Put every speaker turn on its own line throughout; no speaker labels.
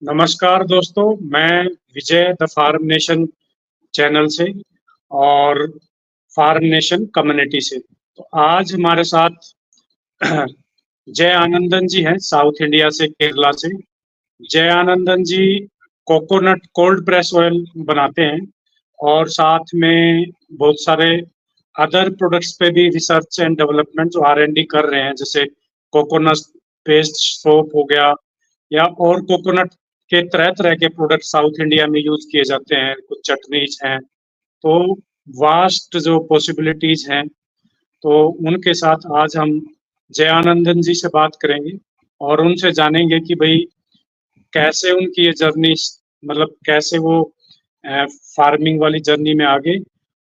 नमस्कार दोस्तों, मैं विजय द फार्म नेशन चैनल से और फार्म नेशन कम्युनिटी से। तो आज हमारे साथ जय आनंदन जी हैं, साउथ इंडिया से, केरला से। जय आनंदन जी कोकोनट कोल्ड प्रेस ऑयल बनाते हैं और साथ में बहुत सारे अदर प्रोडक्ट्स पे भी रिसर्च एंड डेवलपमेंट जो R&D कर रहे हैं, जैसे कोकोनट पेस्ट सोप हो गया या और कोकोनट के तरह तरह के प्रोडक्ट साउथ इंडिया में यूज किए जाते हैं, कुछ चटनीज हैं। तो वास्ट जो पॉसिबिलिटीज हैं, तो उनके साथ आज हम जयानंदन जी से बात करेंगे और उनसे जानेंगे कि भाई कैसे उनकी ये जर्नी, मतलब कैसे वो फार्मिंग वाली जर्नी में आगे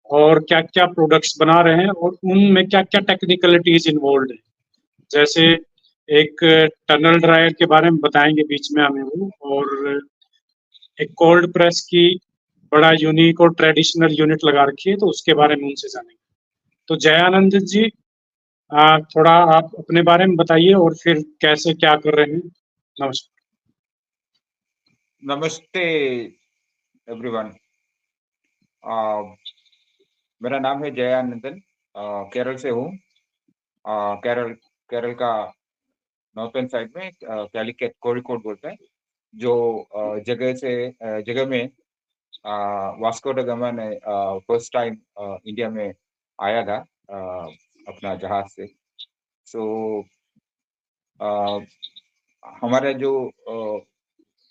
और क्या क्या प्रोडक्ट्स बना रहे हैं और उनमें क्या क्या टेक्निकलिटीज इन्वॉल्व है। जैसे एक टनल ड्रायर के बारे में बताएंगे बीच में हमें वो, और एक कोल्ड प्रेस की बड़ा यूनिक और ट्रेडिशनल यूनिट लगा रखी है, तो उसके बारे में उनसे जानेंगे। तो जयानंद जी, थोड़ा आप अपने बारे में बताइए और फिर कैसे क्या कर रहे हैं। नमस्कार।
नमस्ते एवरीवन। मेरा नाम है जय आनंदन। केरल से हूँ। केरल केरल का नॉर्थन साइड में कैलिकट कोझिकोड बोलते हैं, जो जगह में वास्को ड गामा ने फर्स्ट टाइम इंडिया में आया था अपना जहाज से। सो हमारा जो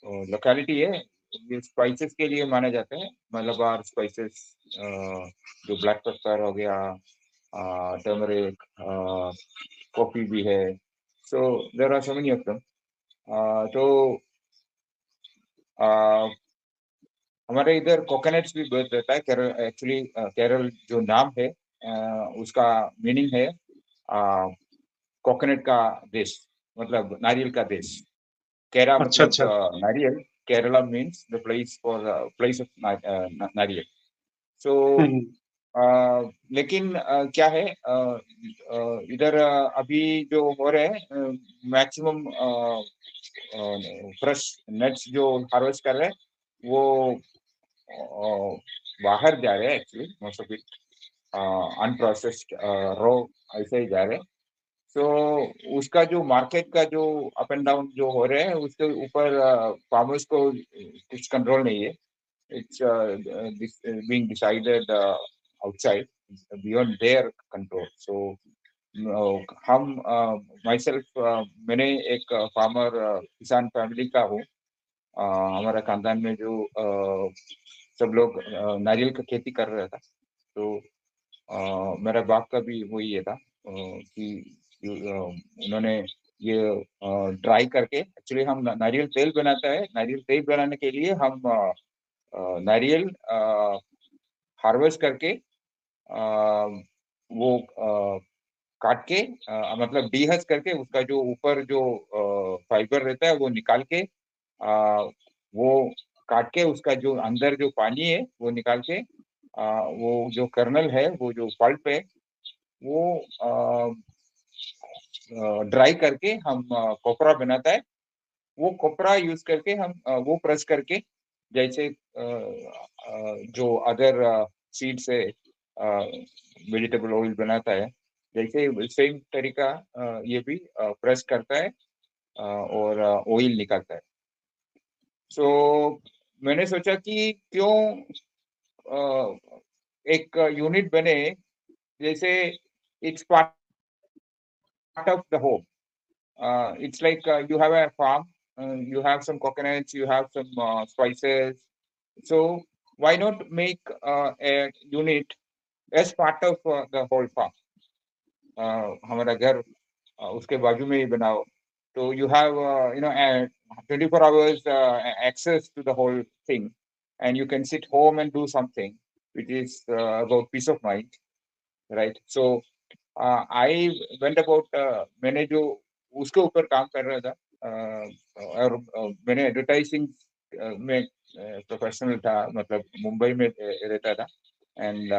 लोकेलिटी है, ये स्पाइसेस के लिए माने जाते हैं। मलबार स्पाइसेस, जो ब्लैक पेपर हो गया, टर्मरिक, कॉफी भी है। So there are so many of them. तो हमारे इधर कोकोनट्स भी बहुत रहता है। केरल एक्चुअली केरल जो नाम है, उसका मीनिंग है कोकोनट का देश, मतलब नारियल का देश। केरा
अच्छा
मतलब
अच्छा।
नारियल। Kerala means the place of नारियल। सो
हम्म।
लेकिन क्या है, इधर अभी जो हो रहे हैं, मैक्सिमम फ्रेश नट्स जो हार्वेस्ट कर रहे हैं वो बाहर जा रहे हैं। Actually most of it unprocessed raw ऐसे ही जा रहे हैं। सो उसका जो मार्केट का जो अप एंड डाउन जो हो रहे हैं, उसके ऊपर फार्मर्स को कुछ कंट्रोल नहीं है। It's being decided outside, beyond their control. So हम माई सेल्फ, मैंने एक फार्मर किसान फैमिली का हूँ। हमारा खानदान में जो सब लोग नारियल का खेती कर रहा था। तो मेरा बाप का भी वही ये था कि उन्होंने ये ड्राई करके, एक्चुअली हम नारियल तेल बनाता है। नारियल तेल बनाने के लिए हम नारियल हार्वेस्ट करके वो काट के, मतलब डीहस करके, उसका जो ऊपर जो फाइबर रहता है वो निकाल के, वो काट के, उसका जो अंदर जो पानी है वो निकाल के, वो जो कर्नल है, वो जो पल्प है, वो ड्राई करके हम कोपरा बनाता है। वो कोपरा यूज करके हम वो प्रेस करके, जैसे जो अदर सीड से वेजिटेबल ऑयल बनाता है, जैसे सेम तरीका ये भी प्रेस करता है और ऑयल निकालता है। सो मैंने सोचा कि क्यों एक यूनिट बने, जैसे it's part of the home. it's like you have a farm, you have some coconuts, you have some spices. So why not make a unit as part of the whole farm? हमारा घर उसके बाजू में ही बनाओ, तो you have 24 hours access to the whole thing, and you can sit home and do something which is about peace of mind, right? So I went about, मैंने जो उसके ऊपर काम कर रहा था, और मैंने एडवर्टाइजिंग में प्रोफेशनल था, मतलब मुंबई में रहता था, एंड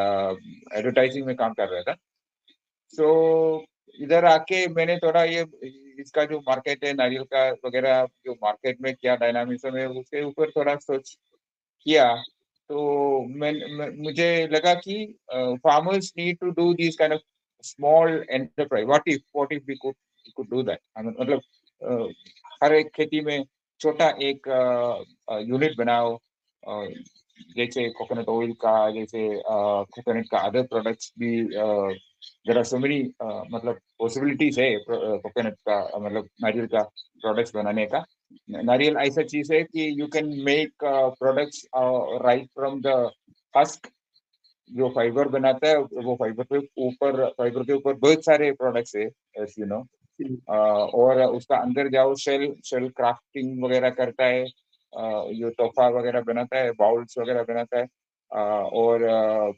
एडवर्टाइजिंग में काम कर रहा था। सो इधर आके मैंने थोड़ा ये इसका जो मार्केट है नारियल का वगैरह, जो मार्केट में क्या डायनामिज्म है उसके ऊपर थोड़ा सोच किया। तो मुझे लगा कि farmers need to do this kind of small enterprise. What if we could do that. मतलब हर एक खेती में छोटा एक यूनिट बनाओ, जैसे कोकोनट ऑयल का, जैसे कोकोनट का अदर प्रोडक्ट्स भी। देयर आर सो मेनी मतलब पॉसिबिलिटीज है कोकोनट का, मतलब नारियल का प्रोडक्ट्स बनाने का। नारियल ऐसा चीज है कि you can make products right from the husk. जो फाइबर बनाता है वो फाइबर के ऊपर बहुत सारे प्रोडक्ट्स है, एज यू नो। और उसका अंदर जाओ, शेल शेल क्राफ्टिंग वगैरह करता है, जो तोहफा वगैरह बनाता है, बाउल्स वगैरह बनाता है। और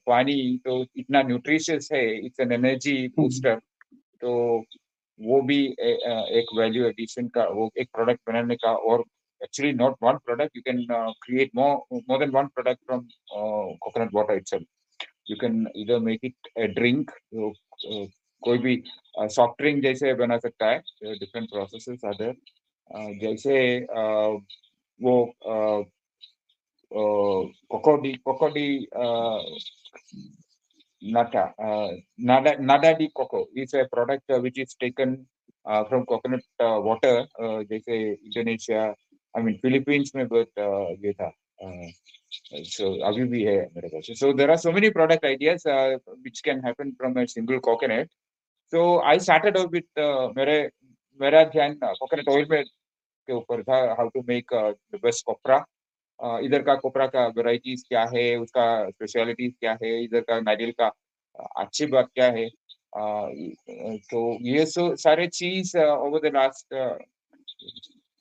पानी तो इतना न्यूट्रिशियस है, इट्स एन एनर्जी बूस्टर। तो वो भी एक वैल्यू एडिशन का, वो एक प्रोडक्ट बनाने का। और actually not one product, you can create more than one product from coconut water itself. You can इधर मेक इट ए ड्रिंक, कोई भी सॉफ्ट ड्रिंक जैसे बना सकता है। Different processes are there. जैसे वो कोकोडी nada de coco is a product which is taken from coconut water, जैसे इंडोनेशिया, आई मीन फिलीपींस में बहुत ये था। so अभी भी है मेरे पास। so there are so many product ideas which can happen from a single coconut. so I started off with मेरा ध्यान कोकोनट ऑयल में के ऊपर था, how to make the best copra. इधर का कोपरा का वेराइटीज क्या है, उसका स्पेशलिटीज क्या है, इधर का नारियल का अच्छी बात क्या है। तो ये सारे चीज over the last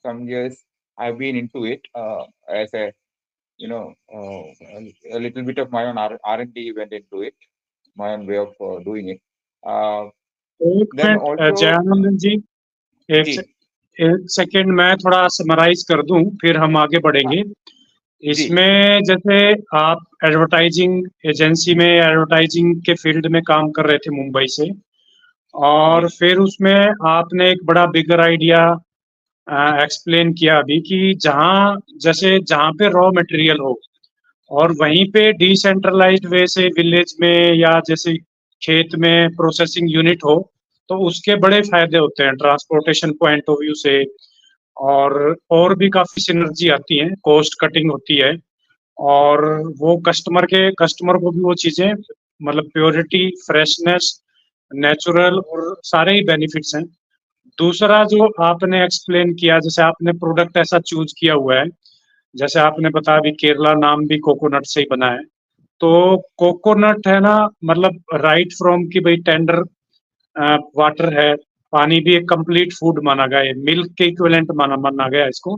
some years I've been into it as a a little bit of my own R&D went into it, my own way of doing it.
एक
Then
मिनट
also
जयानंदन जी, एक
जी
से, एक सेकेंड मैं थोड़ा summarise कर दूं, फिर हम आगे
हाँ
बढ़ेंगे।
जी
इसमें जैसे आप एडवर्टाइजिंग एजेंसी में एडवर्टाइजिंग के फील्ड में काम कर रहे थे मुंबई से,
जी
और फिर उसमें आपने एक बड़ा बिगर आइडिया एक्सप्लेन किया अभी कि जहाँ पे रॉ मटेरियल हो और वहीं पे डिसेंट्रलाइज्ड वे से विलेज में या जैसे खेत में प्रोसेसिंग यूनिट हो, तो उसके बड़े फायदे होते हैं ट्रांसपोर्टेशन पॉइंट ऑफ व्यू से। और भी काफी सिनर्जी आती है, कॉस्ट कटिंग होती है, और वो कस्टमर को भी वो चीजें मतलब प्योरिटी, फ्रेशनेस, नेचुरल और सारे ही बेनिफिट्स हैं। दूसरा जो आपने एक्सप्लेन किया, जैसे आपने प्रोडक्ट ऐसा चूज किया हुआ है, जैसे आपने बताया अभी केरला नाम भी कोकोनट से ही बना है, तो कोकोनट है ना, मतलब राइट फ्रॉम की भाई टेंडर वाटर है, पानी भी एक कंप्लीट फूड माना गया है, मिल्क के इक्विवेलेंट माना माना गया है इसको।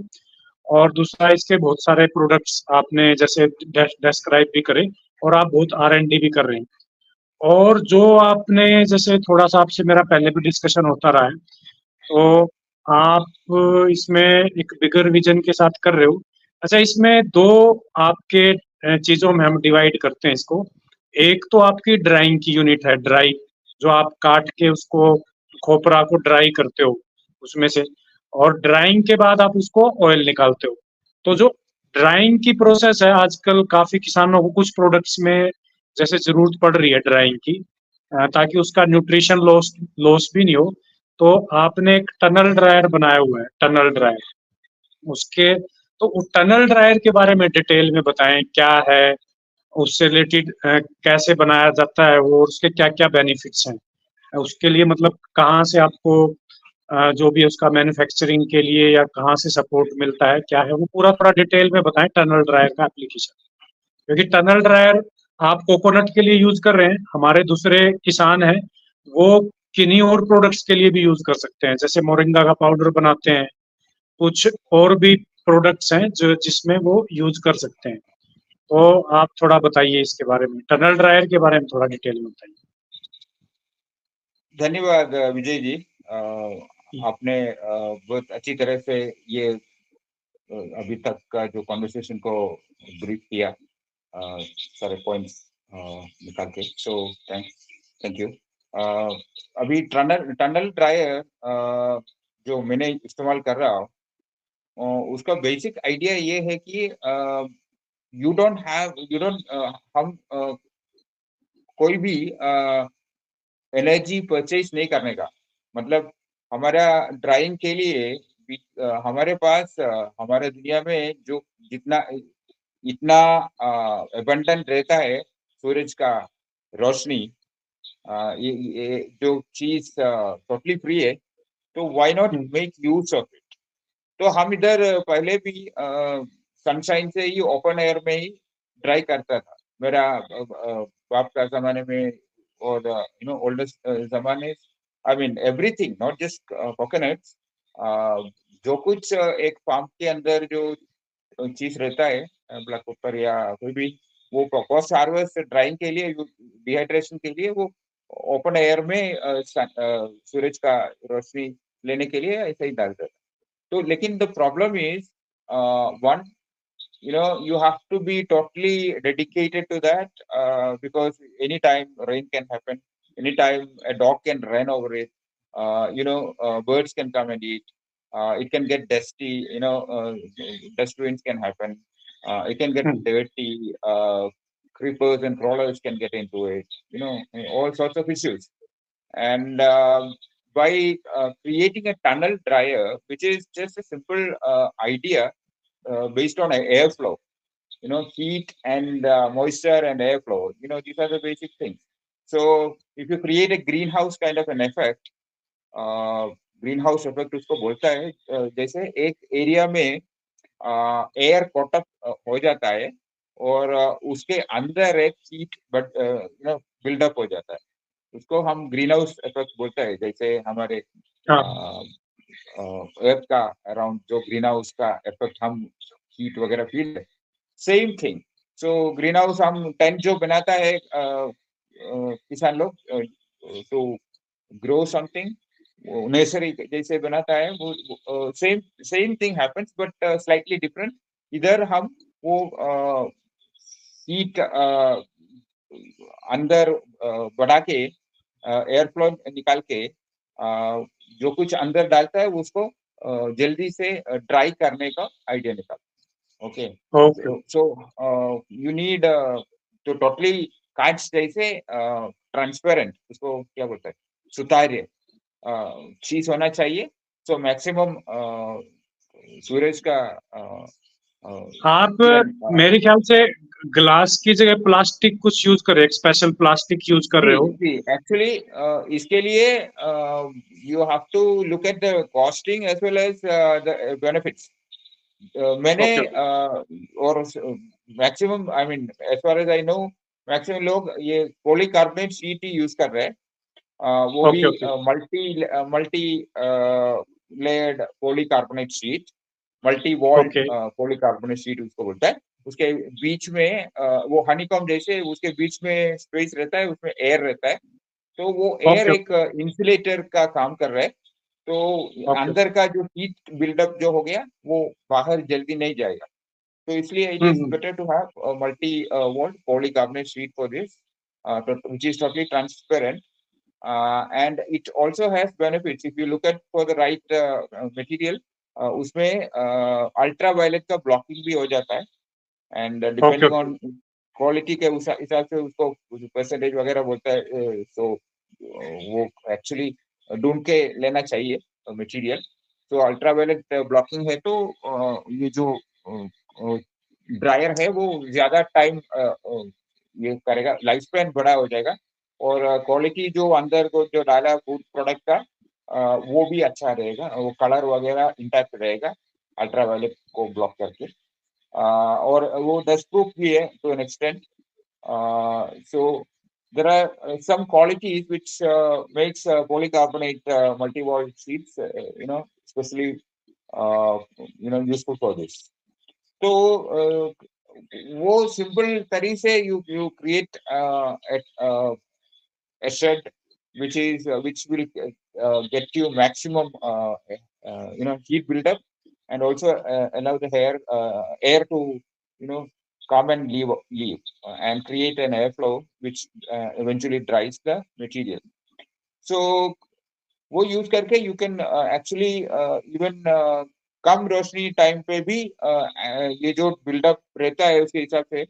और दूसरा इसके बहुत सारे प्रोडक्ट्स आपने जैसे डिस्क्राइब भी करे, और आप बहुत R&D भी कर रहे हैं। और जो आपने जैसे थोड़ा सा आपसे मेरा पहले भी डिस्कशन होता रहा है, तो आप इसमें एक बिगर विजन के साथ कर रहे हो। अच्छा, इसमें दो आपके चीजों में हम डिवाइड करते हैं इसको। एक तो आपकी ड्राइंग की यूनिट है, ड्राई, जो आप काट के उसको खोपरा को ड्राई करते हो उसमें से, और ड्राइंग के बाद आप उसको ऑयल निकालते हो। तो जो ड्राइंग की प्रोसेस है, आजकल काफी किसानों को कुछ प्रोडक्ट्स में जैसे जरूरत पड़ रही है ड्राइंग की, ताकि उसका न्यूट्रिशन लॉस लॉस भी नहीं हो। तो आपने एक टनल ड्रायर बनाया हुआ है, टनल ड्रायर उसके, तो उस टनल ड्रायर के बारे में डिटेल में बताएं, क्या है उससे रिलेटेड, कैसे बनाया जाता है वो, और उसके क्या क्या बेनिफिट्स हैं उसके लिए, मतलब कहाँ से आपको जो भी उसका मैन्युफैक्चरिंग के लिए या कहाँ से सपोर्ट मिलता है, क्या है वो पूरा थोड़ा डिटेल में बताएं टनल ड्रायर का एप्लीकेशन। क्योंकि टनल ड्रायर आप कोकोनट के लिए यूज कर रहे हैं, हमारे दूसरे किसान हैं वो किन्हीं और प्रोडक्ट्स के लिए भी यूज कर सकते हैं, जैसे मोरिंगा का पाउडर बनाते हैं, कुछ और भी प्रोडक्ट्स हैं जो जिसमें वो यूज कर सकते हैं। तो आप थोड़ा बताइए इसके बारे में, टनल ड्रायर के बारे में थोड़ा डिटेल में बताइए।
धन्यवाद विजय जी। आपने बहुत अच्छी तरह से ये अभी तक का जो कॉन्वर्सेशन को ब्रीफ किया, सारे पॉइंट्स निकाल के। So thank you. अभी टनल ड्रायर जो मैंने इस्तेमाल कर रहा हूँ, उसका बेसिक आइडिया ये है कि यू डोंट हम कोई भी एनर्जी परचेज नहीं करने का। मतलब हमारा ड्राइंग के लिए हमारे पास हमारे दुनिया में जो जितना इतना अबंडंट रहता है सूरज का रोशनी, ये जो चीज टोटली फ्री है, तो why not
hmm,
make use of it. तो हम इधर पहले भी सनशाइन से ही ओपन एयर में ही ड्राई करता था। मेरा बाप का जमाने में और ओल्डेस्ट जमाने, I mean everything not just coconuts, जो कुछ एक फार्म के अंदर जो चीज रहता है, ब्लैक पेपर या कोई भी, वो पोस्ट हार्वेस्ट ड्राइंग के लिए, डिहाइड्रेशन के लिए वो ओपन एयर में सूरज का रोशनी लेने के लिए ऐसे ही डालता था। तो लेकिन the problem is one, you have to be totally dedicated to that, because anytime rain can happen, anytime a dog can run over it, birds can come and eat, it can get dusty, dust winds can happen, it can get
hmm,
dirty, creepers and crawlers can get into it, all sorts of issues. And by creating a tunnel dryer, which is just a simple idea based on airflow, heat and moisture and airflow, these are the basic things. So if you create a greenhouse kind of an effect, green house effect उसको बोलता है, जैसे एक area में air caught up हो जाता है, और उसके अंदर एक हीट बट बिल्डअप हो जाता है, उसको हम ग्रीन हाउस इफेक्ट बोलते हैं। जैसे हमारे
हाँ,
अर्थ का अराउंड जो ग्रीन हाउस का इफेक्ट हम हीट वगैरह फील है, same thing. So green house हम टेंट जो बनाता है किसान लोग, तो ग्रो समथिंग नर्सरी जैसे बनाता है, वो same same thing happens but slightly different. इधर हम वो हीट अंदर बढ़ा के, एयर फ्लो निकाल के, जो कुछ अंदर डालता है उसको जल्दी से ड्राई करने का आइडिया निकाल। Okay,
okay.
So you need तो टोटली कांच जैसे ट्रांसपेरेंट, उसको क्या बोलते हैं, सुतार्य चीज होना चाहिए। सो मैक्सिमम सूरज का
आप
किरण
मेरे ख्याल से ग्लास की जगह प्लास्टिक कुछ यूज कर रहे हो, एक स्पेशल प्लास्टिक यूज कर
जी
रहे हो।
जी, एक्चुअली इसके लिए you have to look at the costing as well as the benefits. मैंने
ओके, ओके,
और maximum, I mean as far as I know, maximum लोग ये पॉलीकार्बोनेट शीट ही यूज कर रहे हैं। वो भी
okay, okay,
multi multi layered polycarbonate sheet, multi walled
okay,
polycarbonate sheet उसको बोलता है। उसके बीच में वो हनीकॉम जैसे उसके बीच में स्पेस रहता है, उसमें एयर रहता है, तो वो एयर
ओके,
एक इंसुलेटर का काम कर रहा है। तो
ओके।
अंदर का जो हीट बिल्डअप जो हो गया वो बाहर जल्दी नहीं जाएगा। तो इसलिए it is
hmm,
better to have multi walled polycarbonate sheet for this, which is totally transparent, and it also has benefits if you look at for the right material। उसमें अल्ट्रावायलेट का ब्लॉकिंग भी हो जाता है, and
okay,
depending
okay,
on quality के हिसाब से उसको परसेंटेज वगैरह बोलता है। सो वो एक्चुअली ढूंढ के लेना चाहिए मटेरियल। तो अल्ट्रावायलेट ब्लॉकिंग है तो ये जो ड्रायर है वो ज्यादा टाइम ये करेगा, लाइफ स्पैन बड़ा हो जाएगा, और क्वालिटी जो अंदर को जो डाला फूड प्रोडक्ट का, वो भी अच्छा रहेगा, वो कलर वगैरह इंटैक्ट रहेगा अल्ट्रावायलेट को ब्लॉक करके। और वो डस्ट प्रूफ भी है to an extent. So there are some qualities which makes polycarbonate multi-wall sheets, especially useful for this. तो वो सिंपल तरीके से you create a shed which will get you maximum heat buildup, and also allow the air to come and leave and create an airflow which eventually dries the material. सो वो use करके you can actually even come Roshni time पे भी ये जो buildup रहता है उसके हिसाब से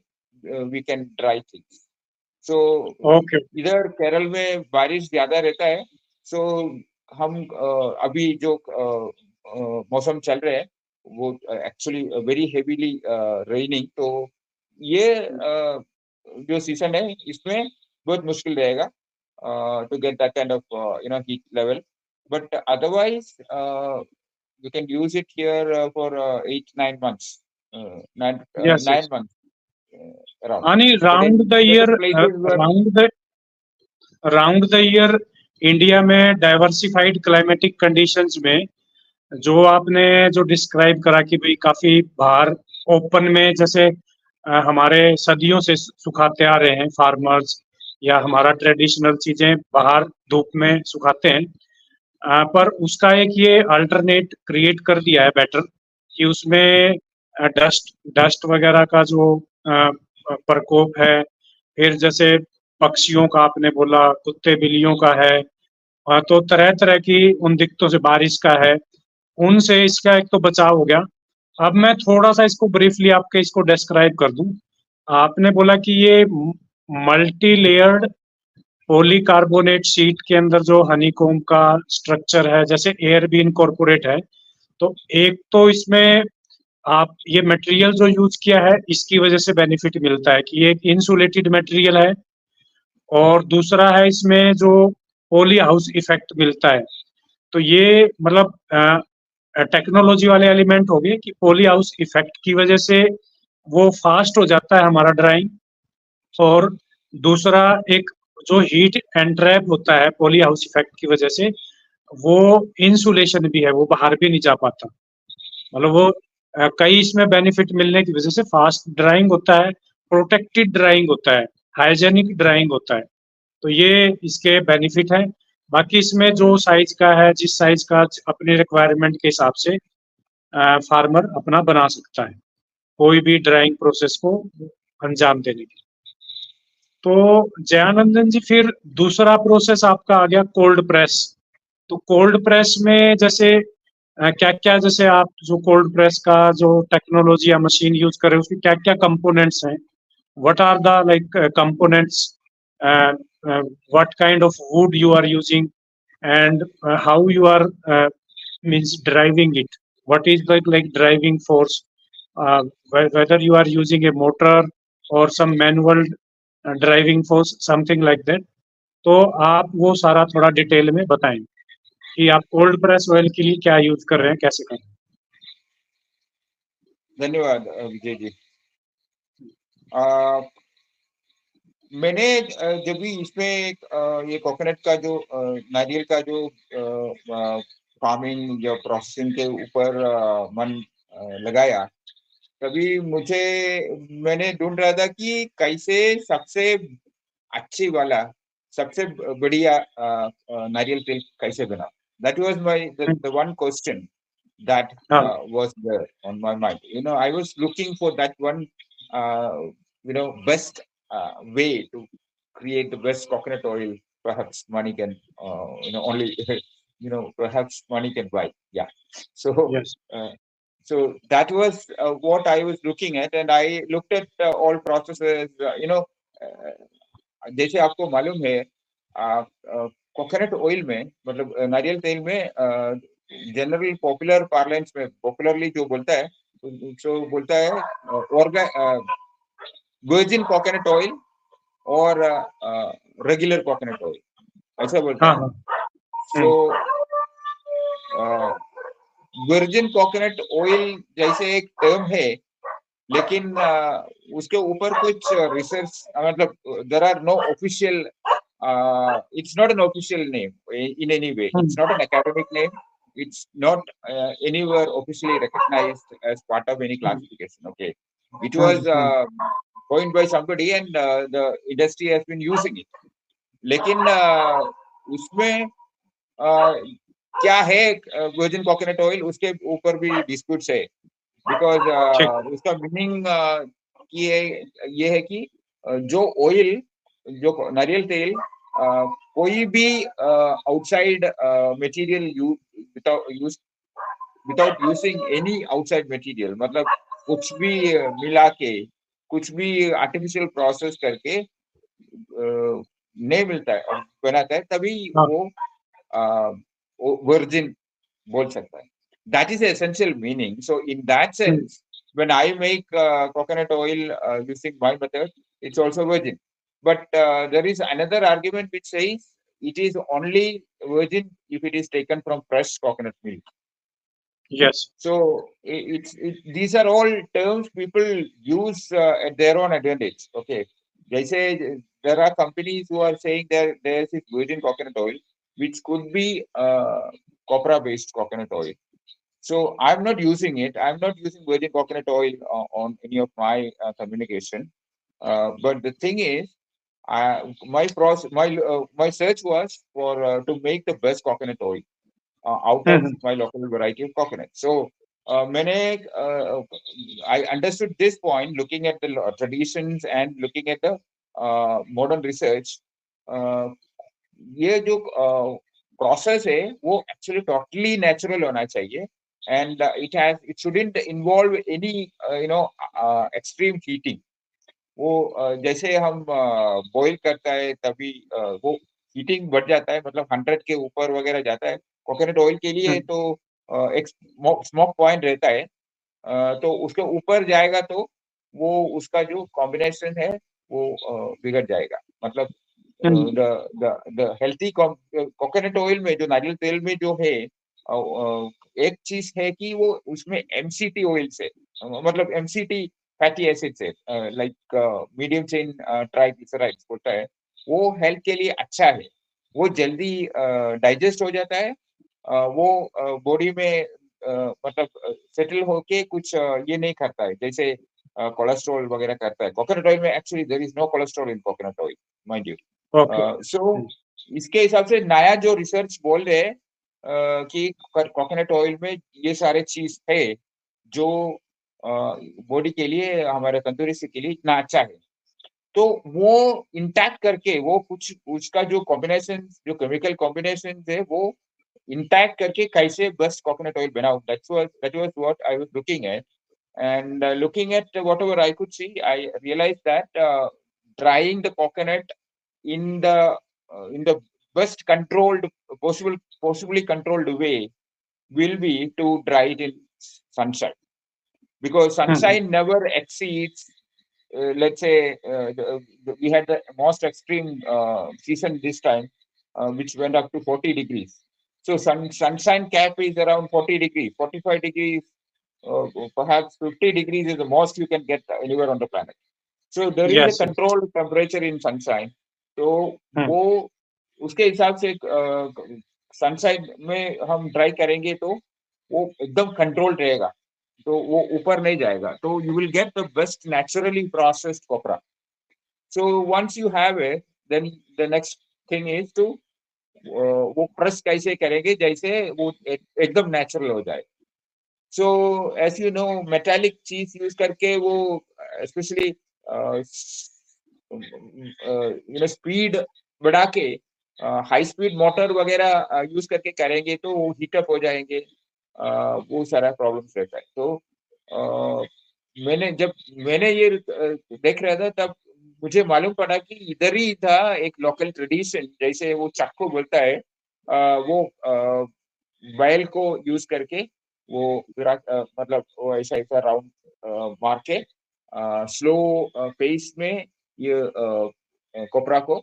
we can dry things. So
okay.
इधर केरल में बारिश ज्यादा रहता है, सो हम अभी जो मौसम चल रहे हैं वो एक्चुअली वेरी हेवीली रेनिंग, तो ये जो सीजन है इसमें बहुत मुश्किल रहेगा to get that kind of heat level, but otherwise you can use it here for 8-9 months,
yes,
nine
yes.
months around.
यानी
But in
round the
certain
year,
places where
round the year India में diversified climatic conditions में जो आपने जो describe करा कि भाई काफी बाहर ओपन में, जैसे हमारे सदियों से सुखाते आ रहे हैं फार्मर्स, या हमारा ट्रेडिशनल चीजें बाहर धूप में सुखाते हैं, पर उसका एक ये अल्टरनेट क्रिएट कर दिया है बेटर, कि उसमें डस्ट डस्ट वगैरह का जो प्रकोप है, फिर जैसे पक्षियों का आपने बोला, कुत्ते बिल्लियों का है, तो तरह तरह की उन दिक्कतों से, बारिश का है, उनसे इसका एक तो बचाव हो गया। अब मैं थोड़ा सा इसको ब्रीफली आपके इसको डिस्क्राइब कर दूं। आपने बोला कि ये मल्टी लेयर्ड पॉलीकार्बोनेट शीट के अंदर जो हनीकॉम्ब का स्ट्रक्चर है, जैसे एयर भी इनकॉर्पोरेट है, तो एक तो इसमें आप ये मटेरियल जो यूज किया है इसकी वजह से बेनिफिट मिलता है कि ये एक इंसुलेटेड मटेरियल है, और दूसरा है इसमें जो पॉली हाउस इफेक्ट मिलता है। तो ये मतलब टेक्नोलॉजी वाले एलिमेंट हो गए कि पॉली हाउस इफेक्ट की वजह से वो फास्ट हो जाता है हमारा ड्राइंग, और दूसरा एक जो हीट एंट्रैप होता है पॉली हाउस इफेक्ट की वजह से, वो इंसुलेशन भी है, वो बाहर भी नहीं जा पाता। मतलब वो कई इसमें बेनिफिट मिलने की वजह से फास्ट ड्राइंग होता है, प्रोटेक्टेड ड्राइंग होता है, हाइजेनिक ड्राइंग होता है। तो ये इसके बेनिफिट है। बाकी इसमें जो साइज का है, जिस साइज का अपने रिक्वायरमेंट के हिसाब से फार्मर अपना बना सकता है कोई भी ड्राइंग प्रोसेस को अंजाम देने के लिए। तो जयानंदन जी, फिर दूसरा प्रोसेस आपका आ गया कोल्ड प्रेस। तो कोल्ड प्रेस में जैसे क्या क्या, जैसे आप जो कोल्ड प्रेस का जो टेक्नोलॉजी या मशीन यूज कर रहे हैं उसके क्या क्या कंपोनेंट्स हैं, what are the like components, uh, what kind of wood you are using, and how you are means driving it, what is the like driving force, whether you are using a motor or some manual driving force, something like that। तो आप वो सारा थोड़ा detail में बताएं कि आप cold press oil के लिए क्या यूज कर रहे हैं, कैसे कर रहे हैं।
धन्यवाद विजय जी। मैंने जब भी इसमें ये कोकोनट का जो नारियल का जो फार्मिंग या प्रोसेसिंग के ऊपर मन लगाया, तभी मैंने ढूंढ रहा था कि कैसे सबसे अच्छी वाला, सबसे बढ़िया नारियल तेल कैसे बना। That was the one question that
हाँ,
was there on my mind. I was looking for that one, best way to create the best coconut oil. Perhaps money can, only, perhaps money can buy. Yeah. So,
yes,
so that was what I was looking at, and I looked at all processes. जैसे आपको मालूम है, coconut oil में, मतलब नारियल तेल में, general popular parlance में पॉपुलरली जो बोलता है, जो बोलता है वर्जिन कोकोनट ऑयल और रेगुलर कोकोनट ऑयल, ऐसा बोलता
हाँ,
है।
हाँ,
सो वर्जिन कोकोनट ऑयल जैसे एक टर्म है, लेकिन उसके ऊपर कुछ रिसर्च, मतलब there are no official, it's not an official name in any way. It's not an academic name. It's not anywhere officially recognized as part of any classification. Okay, it was coined by somebody, and the industry has been using it. लेकिन उसमें क्या है virgin coconut oil, उसके ऊपर भी disputes है, because उसका meaning ये है कि जो ऑयल, जो नारियल तेल कोई भी outside material without using any outside material, मतलब कुछ भी मिला के, कुछ भी आर्टिफिशियल प्रोसेस करके नहीं मिलता है, बनाता है, तभी
हाँ,
वो वर्जिन बोल सकता है. That is the essential meaning. So in that
hmm,
sense, when I make coconut oil using my method, it's also virgin. But there is another argument which says it is only virgin if it is taken from fresh coconut milk.
yes.
So these are all terms people use at their own advantage. Okay, they say there are companies who are saying that there is virgin coconut oil, which could be copra-based coconut oil. So I'm not using it. I'm not using virgin coconut oil on any of my communication. But the thing is, my search was for to make the best coconut oil out of
hmm,
my local variety of coconut. So I understood this point looking at the traditions and looking at the modern research. Uh, ये जो process है वो actually totally natural होना चाहिए, and it shouldn't involve any extreme heating. वो जैसे हम boil करता है तभी वो हीटिंग बढ़ जाता है, मतलब 100 के ऊपर वगैरह जाता है कोकोनट ऑयल के लिए,
हम्म,
तो एक स्मोक पॉइंट रहता है. तो उसके ऊपर जाएगा तो वो उसका जो कॉम्बिनेशन है वो बिगड़ जाएगा. मतलब
हम्म,
द हेल्थी कोकोनट ऑयल में, जो नारियल तेल में जो है, एक चीज है कि वो उसमें एमसीटी ऑयल से, मतलब एमसीटी फैटी एसिड से, लाइक मीडियम चेन ट्राइग्लिसराइड्स होता है, वो हेल्थ के लिए अच्छा है. वो जल्दी डाइजेस्ट हो जाता है. वो बॉडी में मतलब सेटल होके कुछ ये नहीं करता है, जैसे कोलेस्ट्रॉल वगैरह करता है. कोकोनट ऑयल में actually there is no cholesterol in coconut oil, mind you.
Okay.
So इसके हिसाब से नया जो रिसर्च बोल रहे हैं कि कोकोनट ऑयल में ये सारे चीज है जो बॉडी के लिए, हमारे तंदुरुस्ती के लिए इतना अच्छा है. तो वो इंटैक्ट करके, वो कुछ उसका जो कॉम्बिनेशन, जो केमिकल कॉम्बिनेशन है, वो इंटैक्ट करके कैसे बेस्ट कोकोनट ऑयल बनाओ, that was what I was looking at. And looking at whatever I could see, I realized that drying the coconut in the best controlled possibly controlled way will be to dry it in sunshine, because
hmm,
sunshine never exceeds, let's say, we had the most extreme season this time, which went up to 40 degrees. So sunshine cap is around 40 degrees, 45 degrees, perhaps 50 degrees is the most you can get anywhere on the planet. So there is a
yes, yes.
controlled temperature in sunshine. तो
हम्म,
वो उसके हिसाब से sunside में हम dry करेंगे तो वो एकदम कंट्रोल्ड रहेगा, तो वो ऊपर नहीं जाएगा, तो you will get the best naturally processed copra. So once you have it, then the next thing is to वो प्रेस कैसे करेंगे जैसे वो एकदम नेचुरल हो जाए. So as you know, metallic चीज यूज करके वो स्पेशली स्पीड बढ़ा के हाई स्पीड मोटर वगैरह यूज करके करेंगे तो वो हीटअप हो जाएंगे. वो सारा प्रॉब्लम्स रहता है. तो अ, जब मैंने ये देख रहा था, तब मुझे मालूम पड़ा कि इधर ही था एक लोकल ट्रेडिशन, जैसे वो चाकू बोलता है, वो बैल को यूज करके वो मतलब वो ऐसा ऐसा राउंड मार के स्लो पेस में ये कोपरा को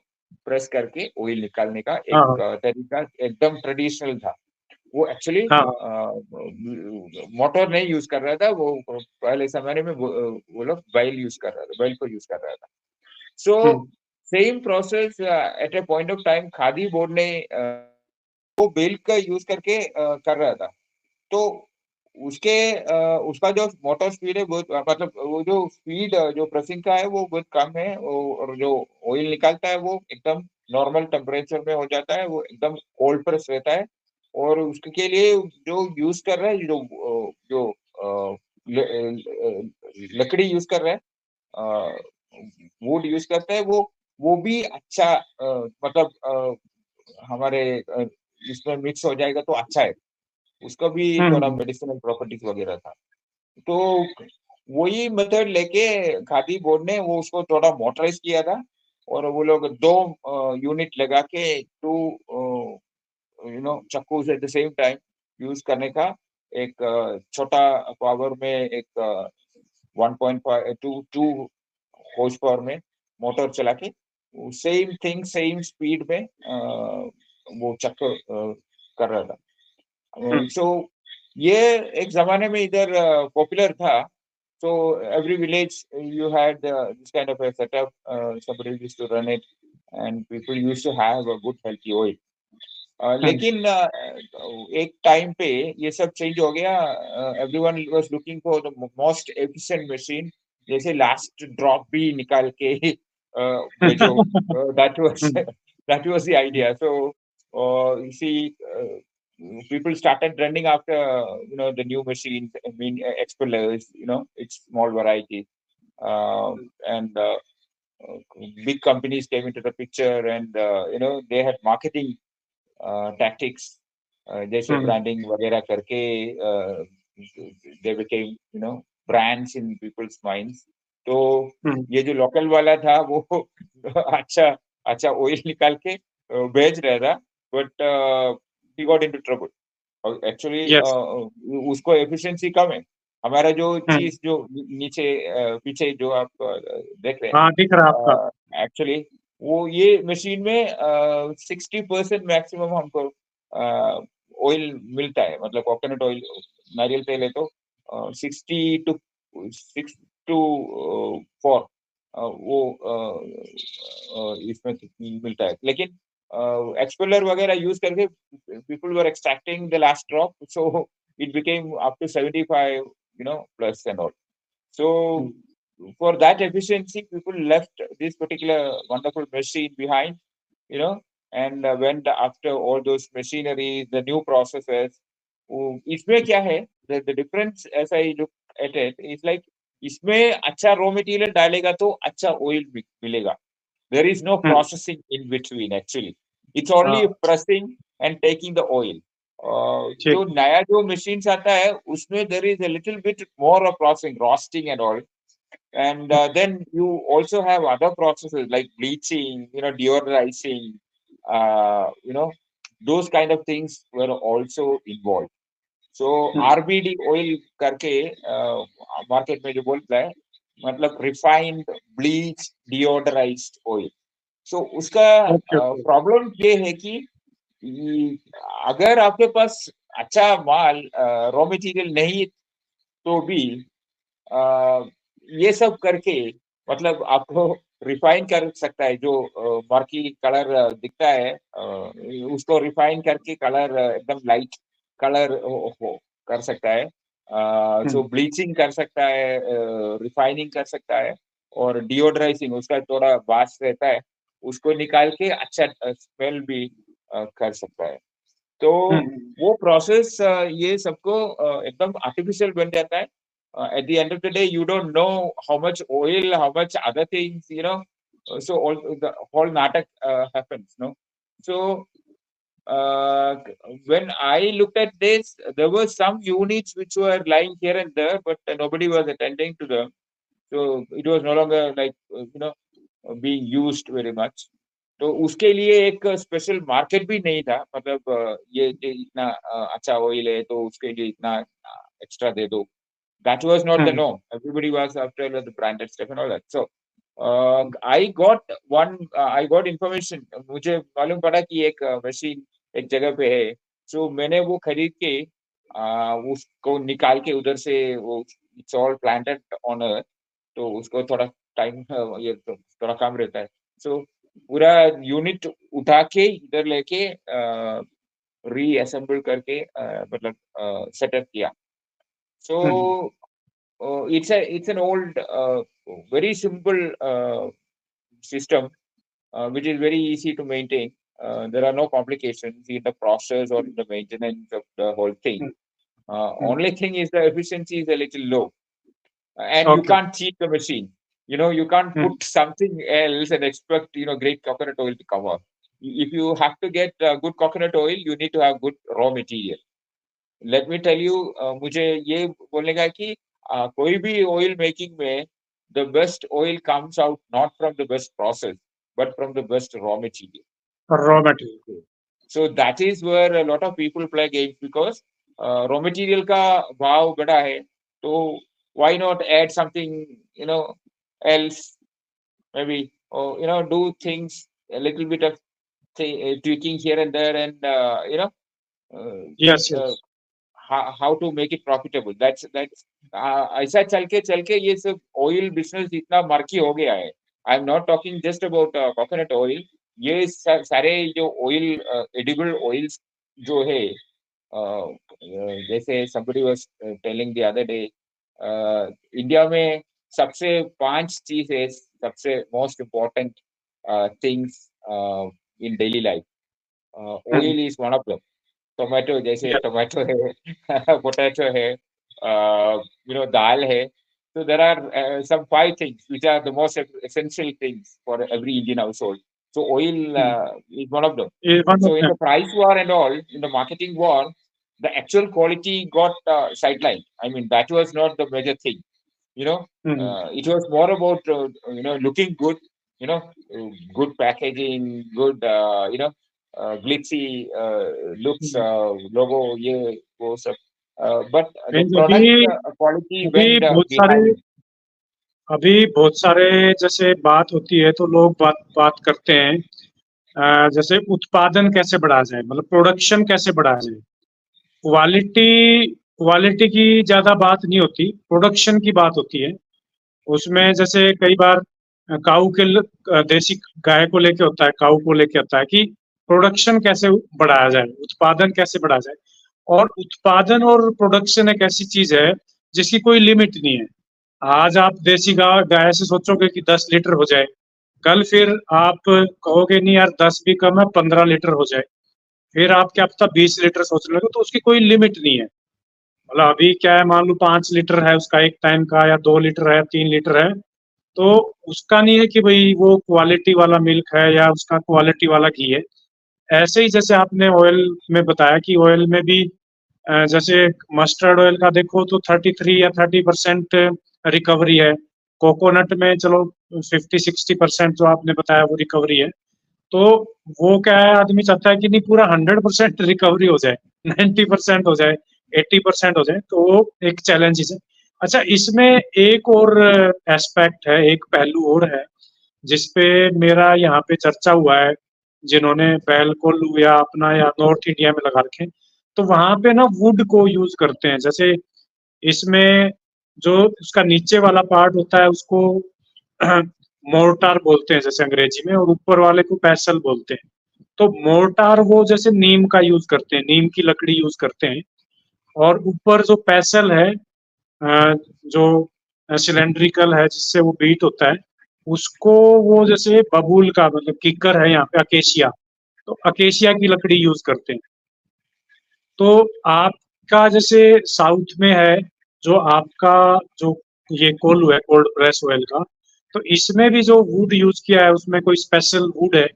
प्रेस करके ऑयल निकालने का
हाँ,
एक
हाँ,
तरीका एकदम ट्रेडिशनल था. वो एक्चुअली
हाँ,
मोटर नहीं यूज कर रहा था, वो पहले जमाने में वो लोग बैल यूज कर रहा था, बैल को यूज कर रहा था. So
hmm,
same process at a point of time Khadi board ने वो बेल का यूज करके कर रहा था. तो उसके उसका जो मोटर स्पीड है बहुत, मतलब वो जो स्पीड जो प्रेसिंग का है वो बहुत कम है, और जो ऑयल निकालता है वो एकदम नॉर्मल टेम्परेचर में हो जाता है, वो एकदम कोल्ड प्रेस रहता है. और उसके लिए जो यूज कर रहा है, जो जो लकड़ी यूज कर रहा है, वुड यूज करता है, वो भी अच्छा, मतलब हमारे इसमें मिक्स हो जाएगा तो अच्छा है। उसका भी थोड़ा
हम्म,
मेडिसिनल प्रॉपर्टीज वगैरह था। तो वही मेथड लेके खादी बोर्ड ने वो उसको थोड़ा मोटराइज किया था, और वो लोग 2 यूनिट लगा के 2 चक्कूस at the same time use करने का एक छोटा पावर में एक 1.5 टू होर्स पावर में मोटर चला के सेम थिंग सेम स्पीड में वो चक्कर कर रहा था।
हम्म,
सो ये एक जमाने में इधर पॉपुलर था। So every village you had this kind of a setup. Somebody used to run it, and people used to have a good healthy oil.
हम्म,
लेकिन एक टाइम पे ये सब चेंज हो गया। Everyone was looking for the most efficient machine, जैसे last drop भी निकाल के भेजो। That was
hmm,
that was the idea. So you see people started running after the new machines. I mean, expellers, it's small variety. uh, and uh, Big companies came into the picture, and they had marketing tactics, जैसे
हम्म,
branding वगैरह करके they became brands in people's minds. तो
हम्म,
ये जो local वाला था वो अच्छा अच्छा ऑयल निकाल के बेच रहा था, but he got into trouble. और एक्चुअली
यस,
उसको एफिशिएंसी कम है। हमारा जो
हम्म,
चीज जो नीचे पीछे जो आप देख रहे
हाँ दिख रहा है आपका।
हैं, एक्चुअली वो ये मशीन में 60% मैक्सिमम हमको ऑयल मिलता है। मतलब कोकोनट ऑयल, नारियल तेल है तो 60 to 4 वो इसमें मिलता है। लेकिन एक्सपेलर वगैरह यूज करके people were extracting the last drop, so it became up to 75, plus and all. So
hmm,
for that efficiency, people left this particular wonderful machine behind, and went after all those machinery, the new processes. इसमें क्या है, the difference as I look at it is like इसमें अच्छा raw material डालेगा तो अच्छा oil मिलेगा। There is no
hmm,
processing in between actually. It's only
हाँ
pressing and taking the oil. जो
ठीक,
नया जो machines आता है उसमें there is a little bit more of processing, roasting and all. And
hmm,
then you also have other processes like bleaching, deodorizing, those kind of things were also involved. So
hmm,
RBD oil करके market में जो बोलता है, मतलब refined bleach डिओडराइज्ड oil. सो उसका
okay okay,
problem ये है कि अगर आपके पास अच्छा माल रॉ मटेरियल नहीं तो भी अ, ये सब करके मतलब आपको रिफाइन कर सकता है। जो मार्की कलर दिखता है, उसको रिफाइन करके कलर एकदम लाइट कलर हो कर सकता है। सो
हम्म,
ब्लीचिंग कर सकता है, रिफाइनिंग कर सकता है, और डिओड्राइजिंग उसका थोड़ा वास रहता है, उसको निकाल के अच्छा स्मेल भी कर सकता है। तो
हम्म,
वो प्रोसेस ये सबको एकदम आर्टिफिशियल बन जाता है। At the end of the day, you don't know how much oil, how much other things, so all the whole natak happens, no? So uh, when I looked at this, there were some units which were lying here and there, but nobody was attending to them. So it was no longer like being used very much. तो उसके लिए एक special market भी नहीं था। मतलब ये इतना अच्छा ऑयल है तो उसके लिए इतना एक्स्ट्रा दे दो। That was not the
hmm,
norm. Everybody was after the branded stuff and all that. So I got information. मुझे मालूम पड़ा कि एक मशीन एक जगह पे है। So मैंने वो खरीद के उसको निकाल के उधर से वो it's all planted on earth. तो उसको थोड़ा टाइम ये तो थोड़ा काम रहता है। सो पूरा यूनिट उठा के इधर लेके रीअसेंबल करके मतलब सेटअप किया। सो
हम्म,
it's an old very simple system which is very easy to maintain. There are no complications in the process or in the maintenance of the whole thing.
Hmm, hmm,
Only thing is the efficiency is a little low, and you
okay,
can't cheat the machine. You can't
hmm,
put something else and expect great coconut oil to come out. if you have to get good coconut oil, you need to have good raw material. Let me tell you, मुझे ये बोलने का है कि कोई भी oil making में the best oil comes out not from the best process, but from the best raw material.
Raw material.
So that is where a lot of people play games, because raw material का भाव बढ़ा है, तो why not add something, else, maybe, or do things a little bit of tweaking here and there, and
yes
think
yes.
how to make it profitable. That's ऐसा चल के ये सब oil business इतना मर्की हो गया है. I'm not talking just about coconut oil. ये सारे जो oil, edible oils जो है, जैसे somebody was telling the other day, India में सबसे 5 चीज है, सबसे most important things in daily life. Oil is one of them. Tomato, जैसे टोमेटो है, पोटैटो है, दाल है. So there are some 5 things which are the most essential things for every Indian household. So oil is one of them. So in the price war and all, in the marketing war, the actual quality got sidelined. I mean, that was not the major thing. It was more about looking good, good packaging, good glitzy looks, logo, ये वो सब, but the product quality
अभी
went
बहुत सारे
behind.
अभी बहुत सारे जैसे बात होती है तो लोग बात करते हैं, जैसे उत्पादन कैसे बढ़ा जाए, मतलब प्रोडक्शन कैसे बढ़ाया जाए। क्वालिटी की ज्यादा बात नहीं होती, प्रोडक्शन की बात होती है। उसमें जैसे कई बार देसी गाय को लेके होता है, काऊ को लेके होता है कि प्रोडक्शन कैसे बढ़ाया जाए, उत्पादन कैसे बढ़ाया जाए। और उत्पादन और प्रोडक्शन एक ऐसी चीज है जिसकी कोई लिमिट नहीं है। आज आप देसी गाय से सोचोगे कि 10 लीटर हो जाए, कल फिर आप कहोगे नहीं यार 10 भी कम है, 15 लीटर हो जाए, फिर आप क्या पता 20 लीटर सोचने लगे। तो उसकी कोई लिमिट नहीं है। मतलब अभी क्या है, मान लो 5 लीटर है उसका एक टाइम का, या 2 लीटर है, 3 लीटर है, तो उसका नहीं है कि भाई वो क्वालिटी वाला मिल्क है या उसका क्वालिटी वाला घी है। ऐसे ही जैसे आपने ऑयल में बताया कि ऑयल में भी जैसे मस्टर्ड ऑयल का देखो तो 33 या 30% रिकवरी है। कोकोनट में चलो 50-60% जो आपने बताया वो रिकवरी है। तो वो क्या है, आदमी चाहता है कि नहीं पूरा 100% रिकवरी हो जाए, 90% हो जाए, 80% हो जाए, तो वो एक चैलेंज है। अच्छा, इसमें एक और एस्पेक्ट है, एक पहलू और है जिसपे मेरा यहाँ पे चर्चा हुआ है, जिन्होंने बैलकोल या अपना या नॉर्थ इंडिया में लगा रखे, तो वहां पे ना वुड को यूज करते हैं। जैसे इसमें जो उसका नीचे वाला पार्ट होता है उसको मोर्टार बोलते हैं जैसे अंग्रेजी में, और ऊपर वाले को पैसल बोलते हैं। तो मोर्टार वो जैसे नीम का यूज करते हैं, नीम की लकड़ी यूज करते हैं। और ऊपर जो पैसल है, जो सिलेंड्रिकल है जिससे वो बीट होता है, उसको वो जैसे बबूल का मतलब किकर है यहाँ पे अकेशिया, तो अकेशिया की लकड़ी यूज करते हैं। तो आपका जैसे साउथ में है, जो आपका जो ये कोल्ड है, कोल्ड प्रेस ऑयल का, तो इसमें भी जो वुड यूज किया है उसमें कोई स्पेशल वुड है,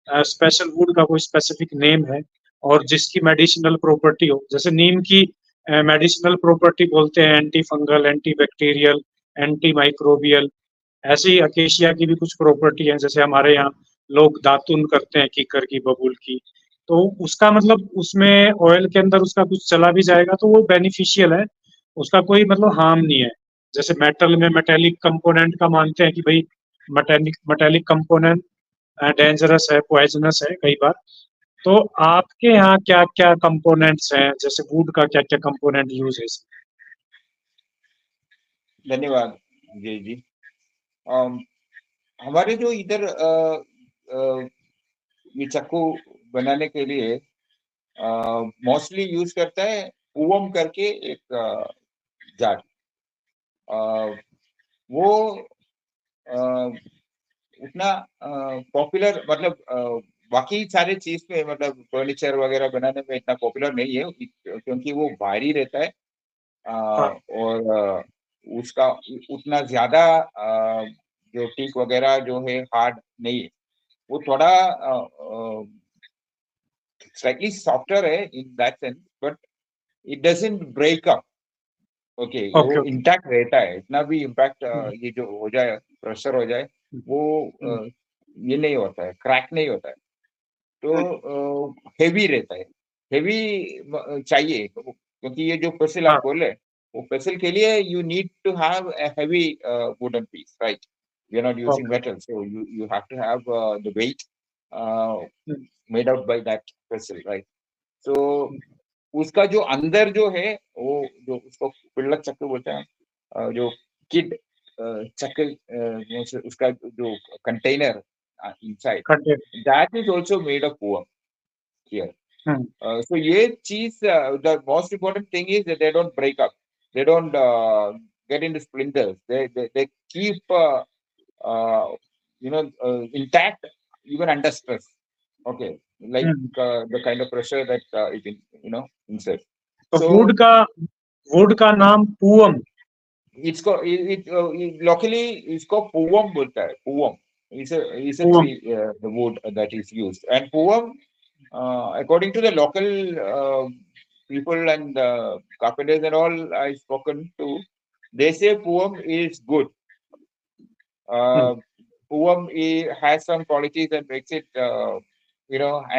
स्पेशल वुड का कोई स्पेसिफिक नेम है, और जिसकी मेडिसिनल प्रॉपर्टी हो। जैसे नीम की मेडिसिनल प्रॉपर्टी बोलते हैं anti fungal, anti bacterial, anti microbial. ऐसे ही अकेशिया की भी कुछ प्रॉपर्टी है, जैसे हमारे यहाँ लोग दातुन करते हैं कीकर की, बबूल की। तो उसका मतलब उसमें ऑयल के अंदर उसका कुछ चला भी जाएगा तो वो बेनिफिशियल है, उसका कोई मतलब हार्म नहीं है। जैसे मेटल में मेटेलिक कंपोनेंट का मानते हैं कि भाई मेटेलिक मेटेलिक कंपोनेंट डेंजरस है, पॉइजनस है कई बार। तो आपके यहाँ क्या क्या कंपोनेंट्स हैं, जैसे वुड का क्या क्या कंपोनेंट यूज है इसमें?
धन्यवाद जय जी. हमारे जो इधर ये चक्कू बनाने के लिए मोस्टली यूज करता है पूवम करके एक जाट. वो उतना पॉपुलर, मतलब बाकी सारे चीज पे, मतलब फर्नीचर वगैरह बनाने में इतना पॉपुलर नहीं है, क्योंकि वो भारी रहता है.
हाँ
और उसका उतना ज्यादा जो टीक वगैरह जो है हार्ड नहीं है. वो थोड़ा slightly softer है in that sense, but it doesn't break up. Okay
okay
वो
ओके।
इंटैक्ट रहता है, इतना भी इम्पैक्ट ये जो हो जाए, प्रेशर हो जाए, वो ये नहीं होता है, क्रैक नहीं होता है, तो हेवी रहता है। हेवी चाहिए क्योंकि ये जो पेसिल आप
हाँ
बोले, वो पेसिल के लिए you need to have a heavy wooden piece, right? We are not using
okay.
Metal, so you have to have the weight made out by that pestle, right? So उसका जो अंदर जो है, वो जो उसको पिल्लक चक्र बोलते हैं, जो किड चक्र, उसका जो container inside,
contain.
that is also made of poem here. So ये चीज, the most important thing is that they don't break up, they don't get into splinters, they keep uh, intact even under stress. Okay, like the kind of pressure that it insert.
तो
So
would का नाम पूवम।
इसको locally इसको पूवम बोलता है, पूवम is a
पूवम।
tree, the wood that is used, and पूवम according to the local people and carpenters and all I've spoken to, they say Puvam is good. Puvam has some qualities that makes it,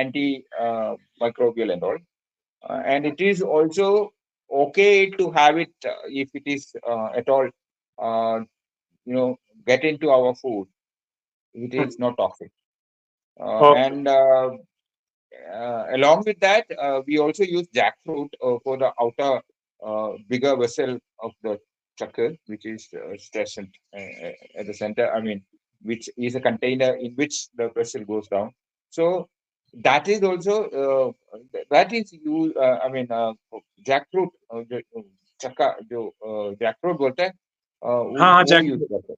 anti-microbial and all. And it is also okay to have it if it is at all, uh, get into our food. It is not toxic.
Okay.
And along with that, we also use jackfruit for the outer bigger vessel of the chakra, which is stationed at the center. I mean, which is a container in which the vessel goes down. So that is also that is used. I mean, jackfruit, chakka, जो jackfruit बोलते हैं,
हाँ हाँ
वो
Jack.
use करते हैं.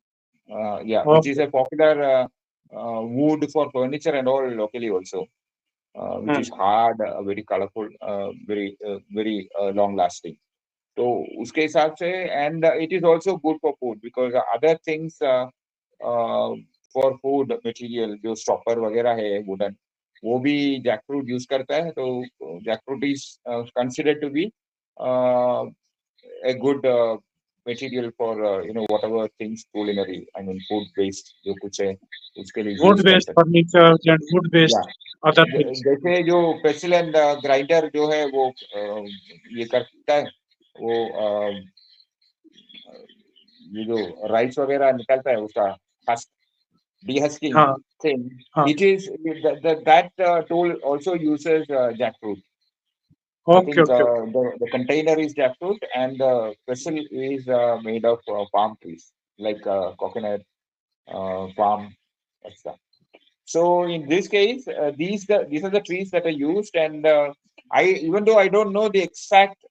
Yeah, which is
okay.
a popular wood for furniture and all locally also. Which is hard, very colorful, very long lasting. तो उसके हिसाब से, and it is also good for food because other things for food material जो stopper वगैरह है wooden, वो भी jackfruit use करता है, तो jackfruit is considered to be a good material for whatever things culinary, I mean food based जो कुछ है उसके लिए
वुड
use कर
बेस्ड
सकते
फर्नीचर एंड वुड
हैं. Yeah.
Based other things.
जैसे जो पेसिल एंड ग्राइंडर जो है वो ये करता है, वो ये जो राइस वगैरह निकलता है उसका हस्क, डीहस्किंग
हाँ
thing,
हाँ।
it is that tool also uses jackfruit. I
okay
think
okay.
the container is jackfruit and the vessel is made of palm trees like coconut, palm, etc. So in this case, these are the trees that are used, and I, even though I don't know the exact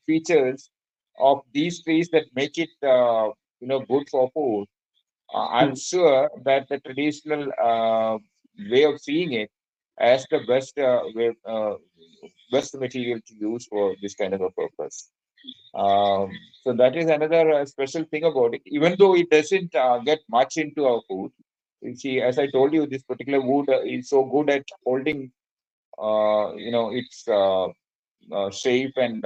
features of these trees that make it good for food, I'm sure that the traditional way of seeing it as the best material to use for this kind of a purpose. So that is another special thing about it. Even though it doesn't get much into our food, you see, as I told you, this particular wood is so good at holding, its shape and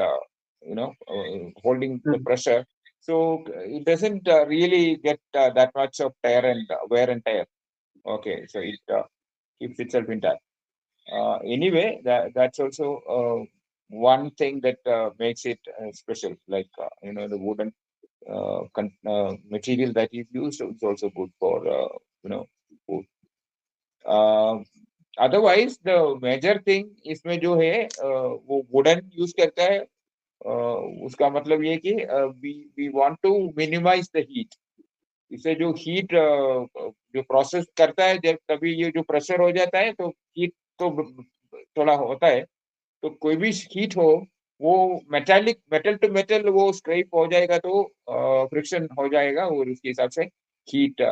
holding the pressure. So it doesn't really get that much of tear and wear and tear. Okay, so it keeps itself intact. Anyway, that's also one thing that makes it special. Like the wooden material that is used is also good for food. Otherwise, the major thing इसमें जो है वो wooden use करता है. उसका मतलब ये कि we want to minimize the heat. इससे जो हीट जो प्रोसेस करता है, जब तभी ये जो प्रेशर हो जाता है तो हीट तो थोड़ा होता है. तो कोई भी हीट हो, वो मेटल टू मेटल वो स्क्रैप हो जाएगा, तो फ्रिक्शन हो जाएगा और उसके हिसाब से हीट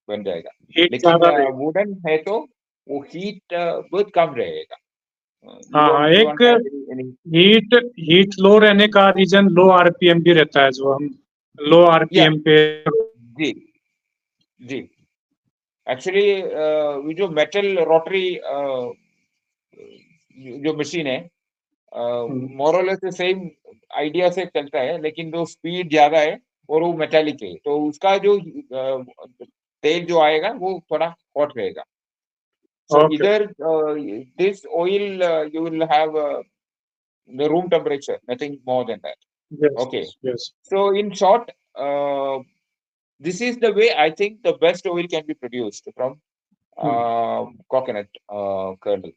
बन जाएगा.
हीट
लेकिन
ज्यादा रहेगी।
वुडन है तो वो हीट बहुत कम रहेगा.
हाँ हाँ, एक हीट हीट लो रहने का रीजन लो आरपीएम भी रहता है, जो हम लो आरपीएम पे.
जी जी. एक्चुअली ये जो मेटल रोटरी जो मशीन है मोर और लेस सेम आइडिया से चलता है, लेकिन जो स्पीड ज्यादा है और वो मेटालिक है, तो उसका जो तेल जो आएगा वो थोड़ा हॉट रहेगा. So
Okay.
either this oil you will have the room temperature, nothing more than that.
Yes.
Okay.
Yes.
So in short, this is the way I think the best oil can be produced from coconut kernel.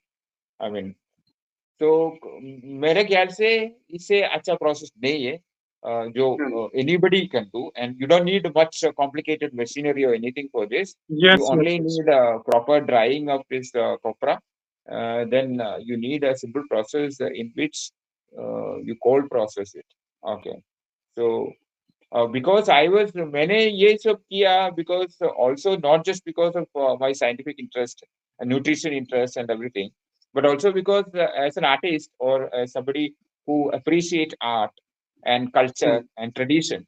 I mean, तो मेरे ख्याल से इससे अच्छा process नहीं है जो anybody can do, and you don't need much complicated machinery or anything for this.
Yes.
You
Yes.
only
Yes.
need proper drying of this copra. Then you need a simple process in which you cold process it. Okay. So because I was मैंने ये सब किया because also not just because of my scientific interest and nutrition interest and everything, but also because as an artist or as somebody who appreciate art and culture and tradition,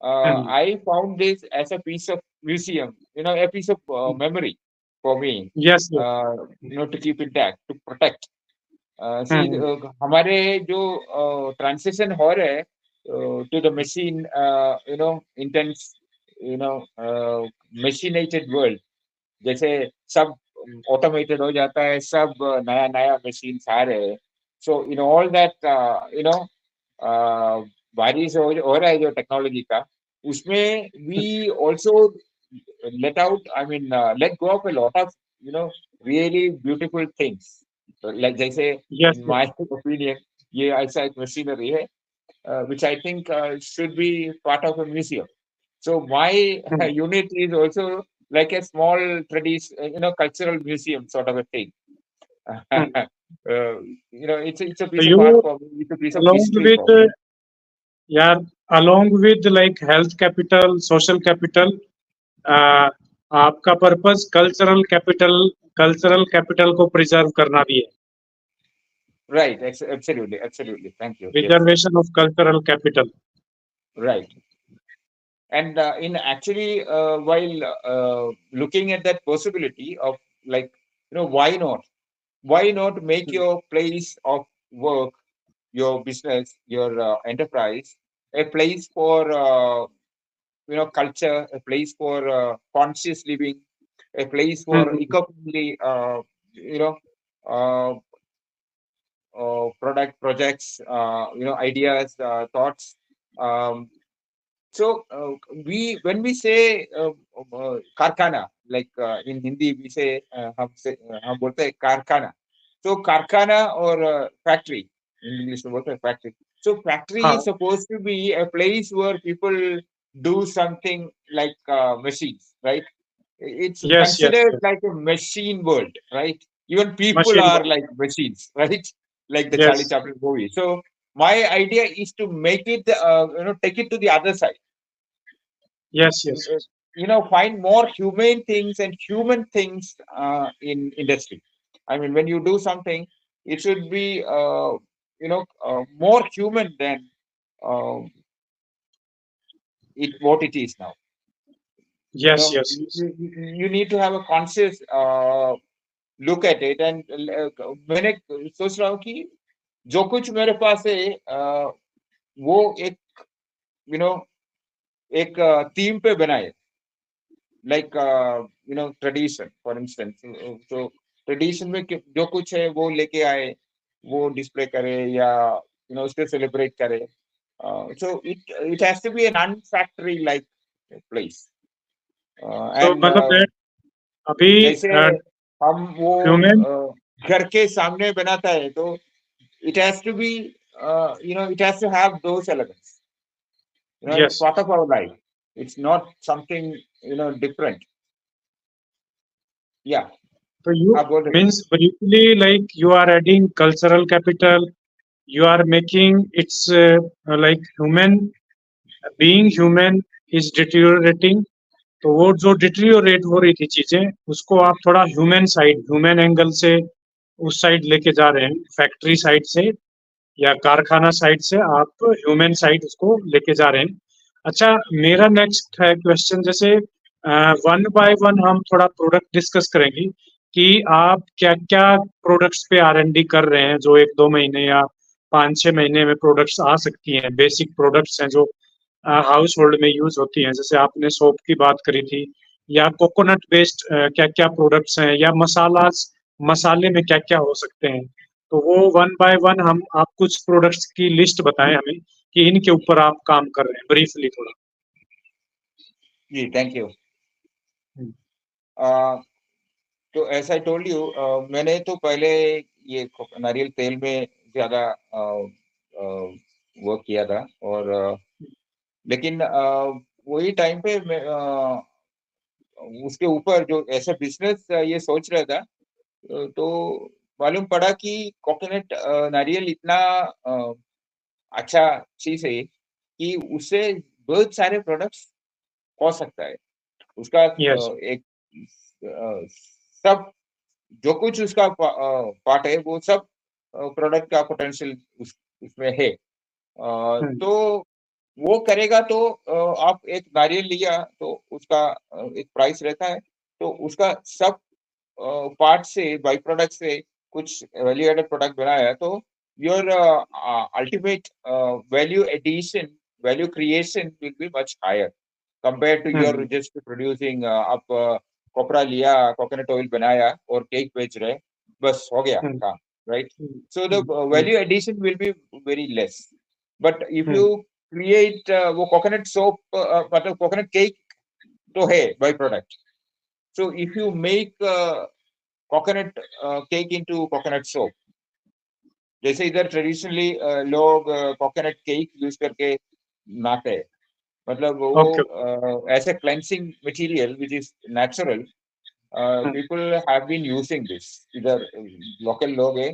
I found this as a piece of museum, a piece of memory for me,
Yes. Yes.
to keep intact, to protect. See, हमारे जो transition हो रहे हैं to the machine, intense, machinated world. जैसे सब automated हो जाता है, सब नया नया मशीन आ रहे हैं. सो इन ऑल दैट बारिश हो रहा है जो टेक्नोलॉजी का, उसमें we also let out, I mean let go of a lot of really beautiful things. Like जैसे
Yes.
इन माय ओपिनियन ये ऐसा एक मशीनरी है which I think should be part of a museum. So my unit is also like a small tradition, cultural museum sort of a thing. It's a
So
piece of art
you,
for me. It's a piece of
along
history
with
for me.
yeah, along with like health capital, social capital, आपका purpose cultural capital को preserve करना भी है.
Right. Absolutely. Absolutely. Thank you. Yes.
Preservation of cultural capital.
Right. And in actually, while looking at that possibility of like, why not? Why not make your place of work, your business, your enterprise, a place for culture, a place for conscious living, a place for eco-friendly you know uh, projects, ideas, thoughts. um, so when we say कारखाना, like in Hindi we say हम बोलते हैं कारखाना. So कारखाना or factory, in English we बोलते हैं factory. So factory
हाँ.
is supposed to be a place where people do something like machines, right? It's
Yes. Yes.
considered
Yes.
like a machine world, right? Even people
Machine
are
work.
like machines, right? Like the Charlie
Yes.
Chaplin movie. So my idea is to make it, take it to the other side.
Yes. Yes.
Find more humane things and human things in industry. I mean, when you do something, it should be, more human than uh, what it is now.
Yes. Yes. Yes.
You need to have a conscious look at it. And मैंने सोच रहा हूँ कि जो कुछ मेरे पास है वो एक एक थीम पे बनाए, लाइक ट्रेडिशन फॉर इंस्टेंस. तो ट्रेडिशन में जो कुछ है वो लेके आए, वो डिस्प्ले करे या उसको सेलिब्रेट करे. So it has to be an unfactory like place.
तो
एंड
मतलब that अभी
जैसे हम वो
ह्यूमन.
घर के सामने बनाता है, तो it has to be, it has to have those elements. It's
Yes.
part of our life. It's not something, different. Yeah.
So you
आप बोल रहे थे.
means briefly like you are adding cultural capital. You are making its like being human is deteriorating. तो वो जो deteriorate हो रही थी चीजें, उसको आप थोड़ा ह्यूमन एंगल से उस साइड लेके जा रहे हैं, फैक्ट्री साइड से या कारखाना साइड से आप ह्यूमन साइड उसको लेके जा रहे हैं. अच्छा, मेरा नेक्स्ट है क्वेश्चन, जैसे वन बाय वन हम थोड़ा प्रोडक्ट डिस्कस करेंगे कि आप क्या क्या प्रोडक्ट्स पे R&D कर रहे हैं, जो 1-2 महीने या 5-6 महीने में प्रोडक्ट्स आ सकती हैं। बेसिक प्रोडक्ट्स हैं जो हाउस होल्ड में यूज होती हैं, जैसे आपने सोप की बात करी थी, या कोकोनट बेस्ड क्या क्या प्रोडक्ट्स हैं, या मसाले में क्या क्या हो सकते हैं। तो वो वन बाय वन हम आप कुछ प्रोडक्ट्स की लिस्ट बताएं हमें कि इनके ऊपर आप काम कर रहे हैं, ब्रीफली थोड़ा।
जी, थैंक यू।
हम्म,
तो एज आई टोल्ड यू, मैंने तो पहले ये नारियल तेल में ज्यादा वर्क किया था, और लेकिन वही टाइम पे मैं उसके ऊपर जो ऐसा बिजनेस ये सोच रहा था, तो मालूम पड़ा कि कोकोनट नारियल इतना अच्छा चीज है कि उससे बहुत सारे प्रोडक्ट्स हो सकता है। उसका
यस।
एक सब जो कुछ उसका पार्ट है वो सब प्रोडक्ट का पोटेंशियल उसमें है।
हम्म,
तो वो करेगा तो आप एक नारियल लिया तो उसका एक प्राइस रहता है, तो उसका सब पार्ट से बाई प्रोडक्ट से कुछ वैल्यू एडेड प्रोडक्ट बनाया, तो your ultimate value addition, value creation will be much higher compare to your
hmm,
just producing. आप कपड़ा लिया, कोकोनट ऑयल बनाया और केक बेच रहे, बस हो गया
हम्म,
काम, right?
Hmm,
so the
hmm,
value addition will be very less. But if
hmm,
you create वो कोकोनट सोप, मतलब कोकोनट केक तो है by product. So if you make coconut cake into coconut soap, जैसे इधर traditionally लोग coconut cake use करके नहाते हैं, मतलब
ओके।
वो ऐसे cleansing material which is natural,
hmm,
people have been using this. इधर लोकल लोग है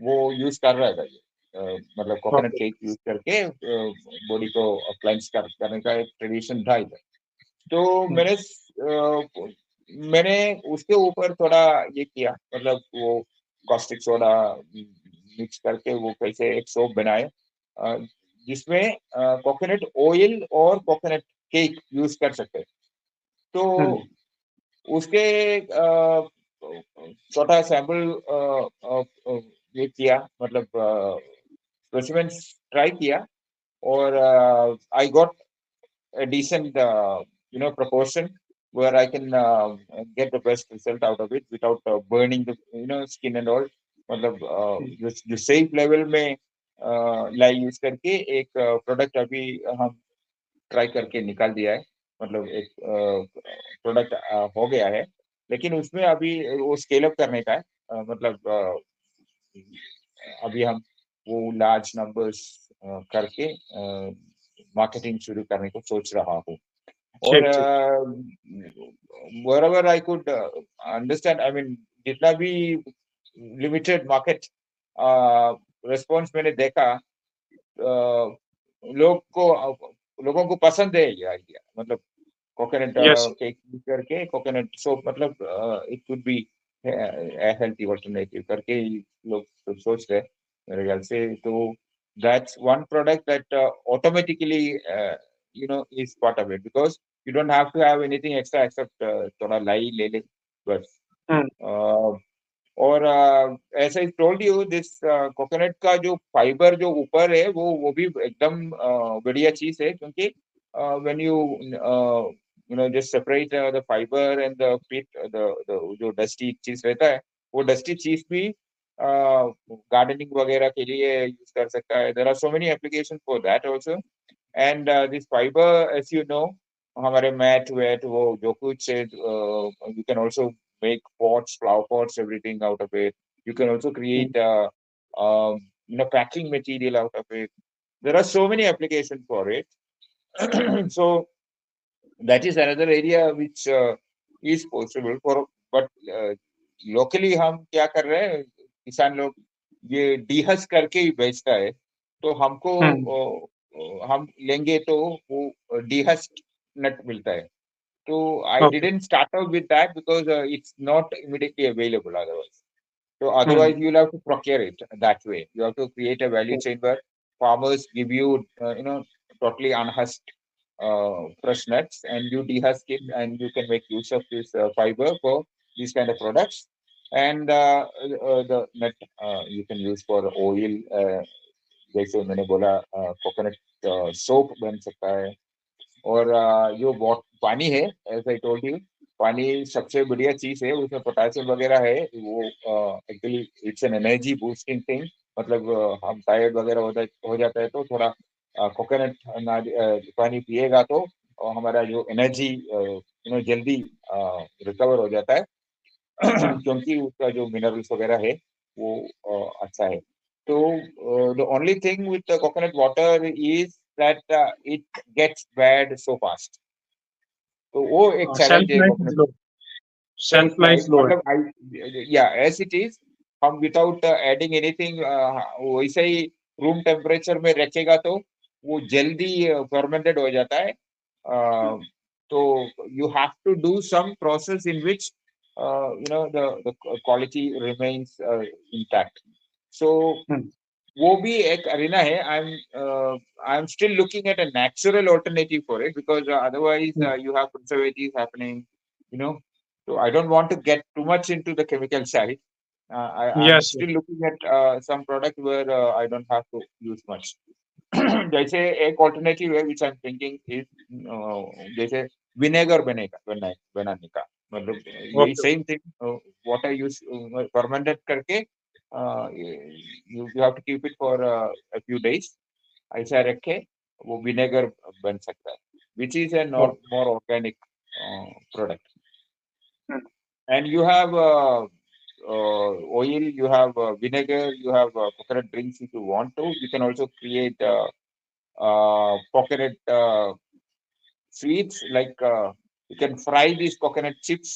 वो यूज कर रहा था ये, मतलब कोकोनट
ओके।
केक यूज करके बॉडी को क्लेंस करने का एक ट्रेडिशन था इधर। तो
हम्म,
मैंने उसके ऊपर थोड़ा ये किया, मतलब वो कॉस्टिक सोडा मिक्स करके वो कैसे एक सोप बनाए, अ, जिसमें कोकोनट ऑयल और कोकोनट केक यूज कर सकते हैं। तो
हम्म,
उसके छोटा सैंपल ये किया, मतलब स्पेसिमेंस ट्राई किया, और I got a decent, proportion where I can get the best result out of it without burning the, skin and all. मतलब
हम्म,
जो सेफ लेवल में लाई यूज करके एक प्रोडक्ट अभी हम ट्राई करके निकाल दिया है। मतलब एक प्रोडक्ट हो गया है, लेकिन उसमें अभी वो स्केल अप करने का है। मतलब अभी हम वो लार्ज नंबर्स करके मार्केटिंग शुरू करने को सोच रहा हूँ। और
ठीक ठीक।
wherever I could understand, I mean, जितना भी लिमिटेड मार्केट रिस्पॉन्स मैंने देखा, लोग को लोगों को पसंद है ये आइडिया। मतलब कोकोनट
यस।
केक करके कोकोनट सोप, मतलब it could be healthy alternative करके लोग सोच रहे हैं मेरे ख्याल से। तो that's one product that automatically is part of it, because you don't have to have anything extra except थोड़ा लाई ले ले बस।
हम्म,
uh, और as I told you, this coconut का जो फाइबर जो ऊपर है वो भी एकदम बढ़िया चीज है, क्योंकि when you just separate the fibre and the pith, the जो डस्टी चीज रहता है, वो डस्टी चीज भी गार्डनिंग वगैरह के लिए यूज कर सकता है। There are so many application for that also. And this fibre, as you know, हमारे मैट वेट वो जो कुछ है, you can also make pots, flower pots, everything out of it. You can also
hmm,
create packing material out of it. There are so many applications for it. So that is another area which is possible for, but locally हम क्या कर रहे हैं, किसान लोग ये डीहस करके ही बेचता है। तो हमको
हम्म,
हम लेंगे तो वो डीहस नट मिलता है। So I
okay.
didn't start out with that because it's not immediately available otherwise. So
hmm,
otherwise you'll have to procure it that way. You have to create a value
hmm,
chain where farmers give you, totally unhusked fresh nuts, and you dehusk it, and you can make use of this fiber for these kind of products. And the nut you can use for oil, जैसे मैंने बोला coconut soap बन सकता है। और जो पानी है, एज आई टोल्ड यू, पानी सबसे बढ़िया चीज है, उसमें पोटेशियम वगैरह है। वो actually it's an energy boosting thing. मतलब हम टायर्ड वगैरह हो जाता है तो थोड़ा कोकोनट पानी पिएगा तो हमारा जो एनर्जी जल्दी रिकवर हो जाता है क्योंकि उसका जो मिनरल्स वगैरह है वो अच्छा है। तो the only thing with coconut water is that it gets bad so fast. तो वो एक चैलेंज
शेल्फ
है
life is
coconut.
Low,
self
shelf life
life
low है।
मतलब या एज इट इज, हम विदाउट एडिंग एनीथिंग वैसे ही रूम टेम्परेचर में रखेगा तो वो जल्दी फर्मेंटेड हो जाता है। तो you have to do some process in which the quality remains intact. So
hmm,
वो भी एक अरीना है। I am still looking at a natural alternative for it, because otherwise
hmm,
you have conservatives happening, you know. So I don't want to get too much into the chemical side. I'm
yes,
still looking at some product where I don't have to use much. जैसे एक alternative है which I am thinking is, जैसे vinegar बनाने का, मतलब यही
okay,
same thing, water use fermented करके you have to keep it for a few days, ऐसा रखे वो विनेगर बन सकता है, which is a
okay,
more organic product. And you have oil, you have vinegar, you have coconut drinks if you want to. You can also create coconut sweets, like you can fry these coconut chips,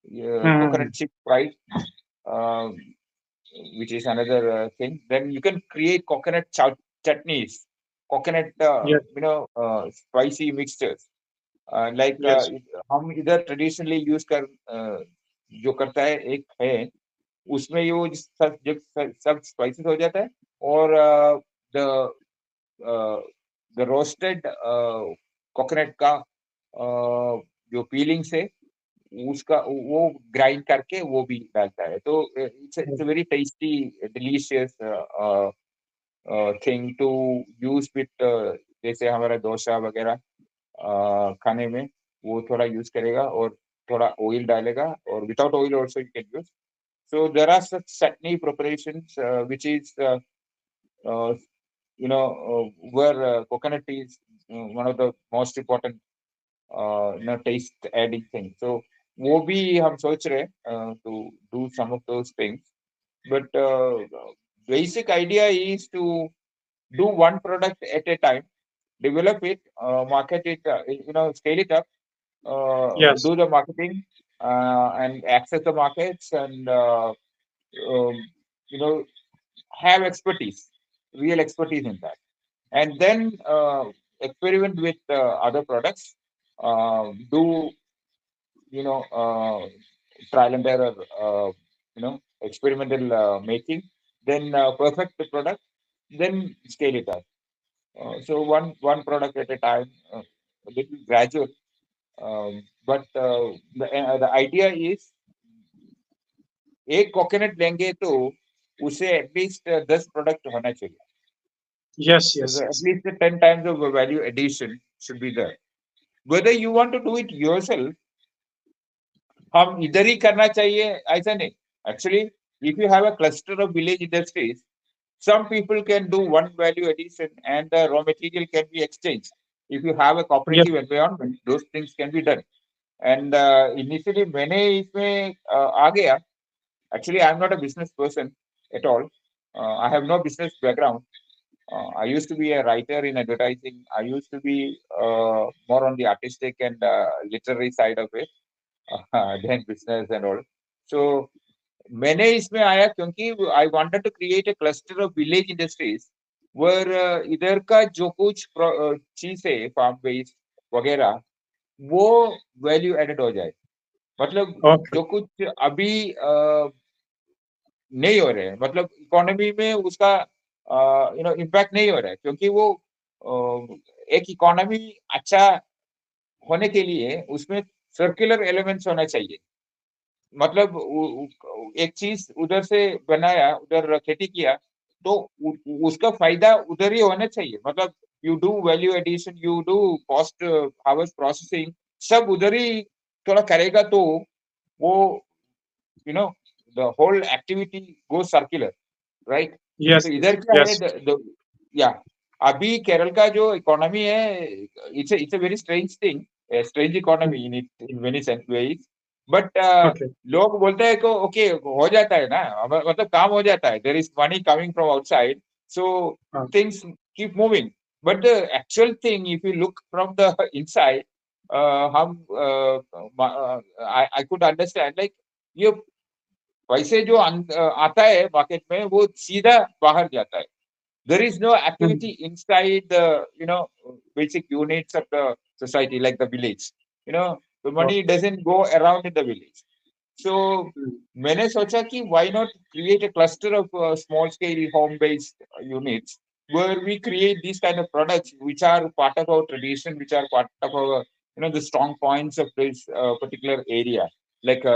coconut chip fried, uh, which is another thing. Then you can create coconut chutneys, coconut,
yes,
spicy mixtures. Like
yes,
हम इधर traditionally use कर जो करता है एक है, उसमें ये वो सब स्पाइसेस हो जाता है, और द द रोस्टेड कोकोनट का जो पीलिंग्स है उसका वो ग्राइंड करके वो भी डालता है। तो it's very tasty delicious thing to use with, जैसे हमारा डोसा वगैरह खाने में वो थोड़ा यूज करेगा, और थोड़ा ऑयल डालेगा, और without oil also you can use. So there are such chutney preparations which is where coconut is one of the most important taste adding thing. So वो भी हम सोच रहे हैं to do some of those things, but basic idea is to do one product at a time, develop it, market it, scale it up,
yes,
do the marketing, and access the markets, and um, you know have expertise, real expertise in that, and then experiment with other products, do trial and error, experimental making, then perfect the product, then scale it up. So one product at a time, a little gradual, but the idea is एक coconut लेंगे तो उसे at least 10 product होना चाहिए।
Yes,
So
yes,
at
yes,
least the 10 times of value addition should be there. Whether you want to do it yourself, हम इधर ही करना चाहिए ऐसा नहीं। Actually, if you have a cluster of village industries, some people can do one value addition and the raw material can be exchanged. If you have a
yes,
cooperative environment, those things can be done. And initially मैंने इसमें आ गया। Actually, I'm not a business person at all. I have no business background. I used to be a writer in advertising. I used to be more on the artistic and literary side of it than business and all. So मैंने इसमें आया क्योंकि I wanted to create a cluster of village industries where इधर का जो कुछ चीज है फार्म बेस्ड वगैरह वो वैल्यू एडेड हो जाए। मतलब
ओके,
जो कुछ अभी नहीं हो रहे हैं, मतलब इकोनॉमी में उसका इम्पैक्ट नहीं हो रहा है, क्योंकि वो एक इकोनॉमी अच्छा होने के लिए उसमें सर्कुलर एलिमेंट्स होना चाहिए। मतलब एक चीज उधर से बनाया, उधर खेती किया, तो उसका फायदा उधर ही होना चाहिए। मतलब you do value addition, you do cost house processing, सब उधर ही थोड़ा करेगा तो वो you know the whole activity go circular, right?
Yes,
तो इधर क्या है
यस।
या अभी केरल का जो इकोनॉमी है, it's a very strange thing, strange economy in many ways, but
okay.
लोग बोलते हैं कि ओके हो जाता है ना, मतलब काम हो जाता है, there is money coming from outside, so
हाँ।
Things keep moving. But the actual thing if you look from the inside, hmm I could understand like ये पैसे जो आता है मार्केट में वो सीधा बाहर जाता है। There is no activity inside the basic units of the society like the village. The money doesn't go around in the village. So मैंने सोचा कि why not create a cluster of small scale home based units where we create these kind of products which are part of our tradition, which are part of our the strong points of this particular area, like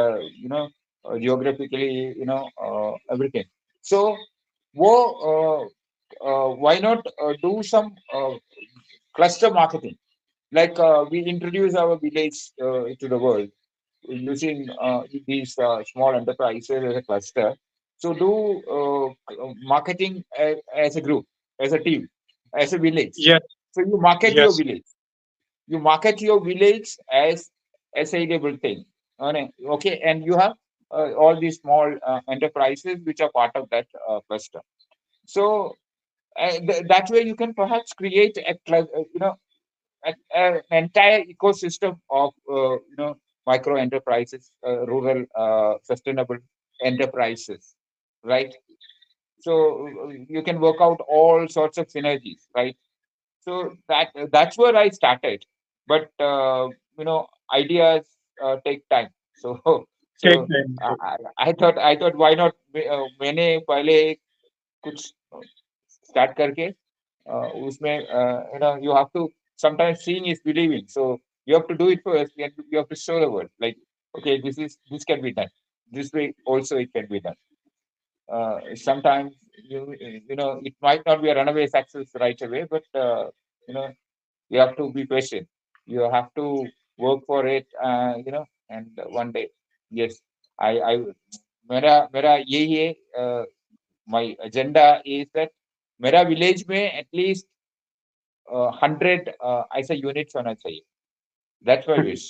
geographically, everything. So वो why not do some cluster marketing, like we introduce our village to the world using these small enterprises as a cluster. So do marketing as a group, as a team, as a village.
Yes,
So you market your
yes.
village. You market your village as a saleable thing. Okay, and you have all these small enterprises which are part of that cluster. So that way you can perhaps create an entire ecosystem of micro enterprises, rural sustainable enterprises, right? So you can work out all sorts of synergies, right? So that's where I started, but ideas take time. So
take
so
time.
I thought why not, मैंने पहले कुछ start करके उसमें you have to sometimes seeing is believing, so you have to do it first and you have to show the world like, okay, this can be done, this way also it can be done. Sometimes it might not be a runaway success right away, but you know you have to be patient, you have to work for it, and one day, yes, I मेरा यही है, my agenda is that मेरा village में at least 100 ऐसा units होना चाहिए, that's my wish.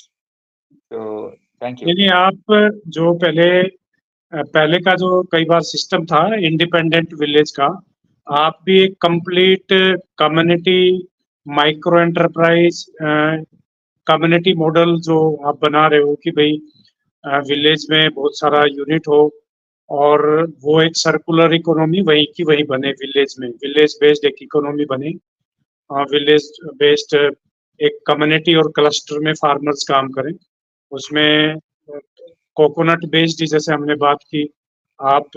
तो thank you.
नहीं, नहीं, आप जो पहले का जो कई बार सिस्टम था इंडिपेंडेंट विलेज का, आप भी एक complete community micro enterprise community model जो आप बना रहे हो कि भाई विलेज में बहुत सारा यूनिट हो और वो एक सर्कुलर इकोनॉमी वहीं की वहीं बने, विलेज में विलेज बेस्ड एक इकोनॉमी बने, विलेज बेस्ड एक कम्युनिटी और क्लस्टर में फार्मर्स काम करें उसमें। कोकोनट बेस्ड जैसे हमने बात की, आप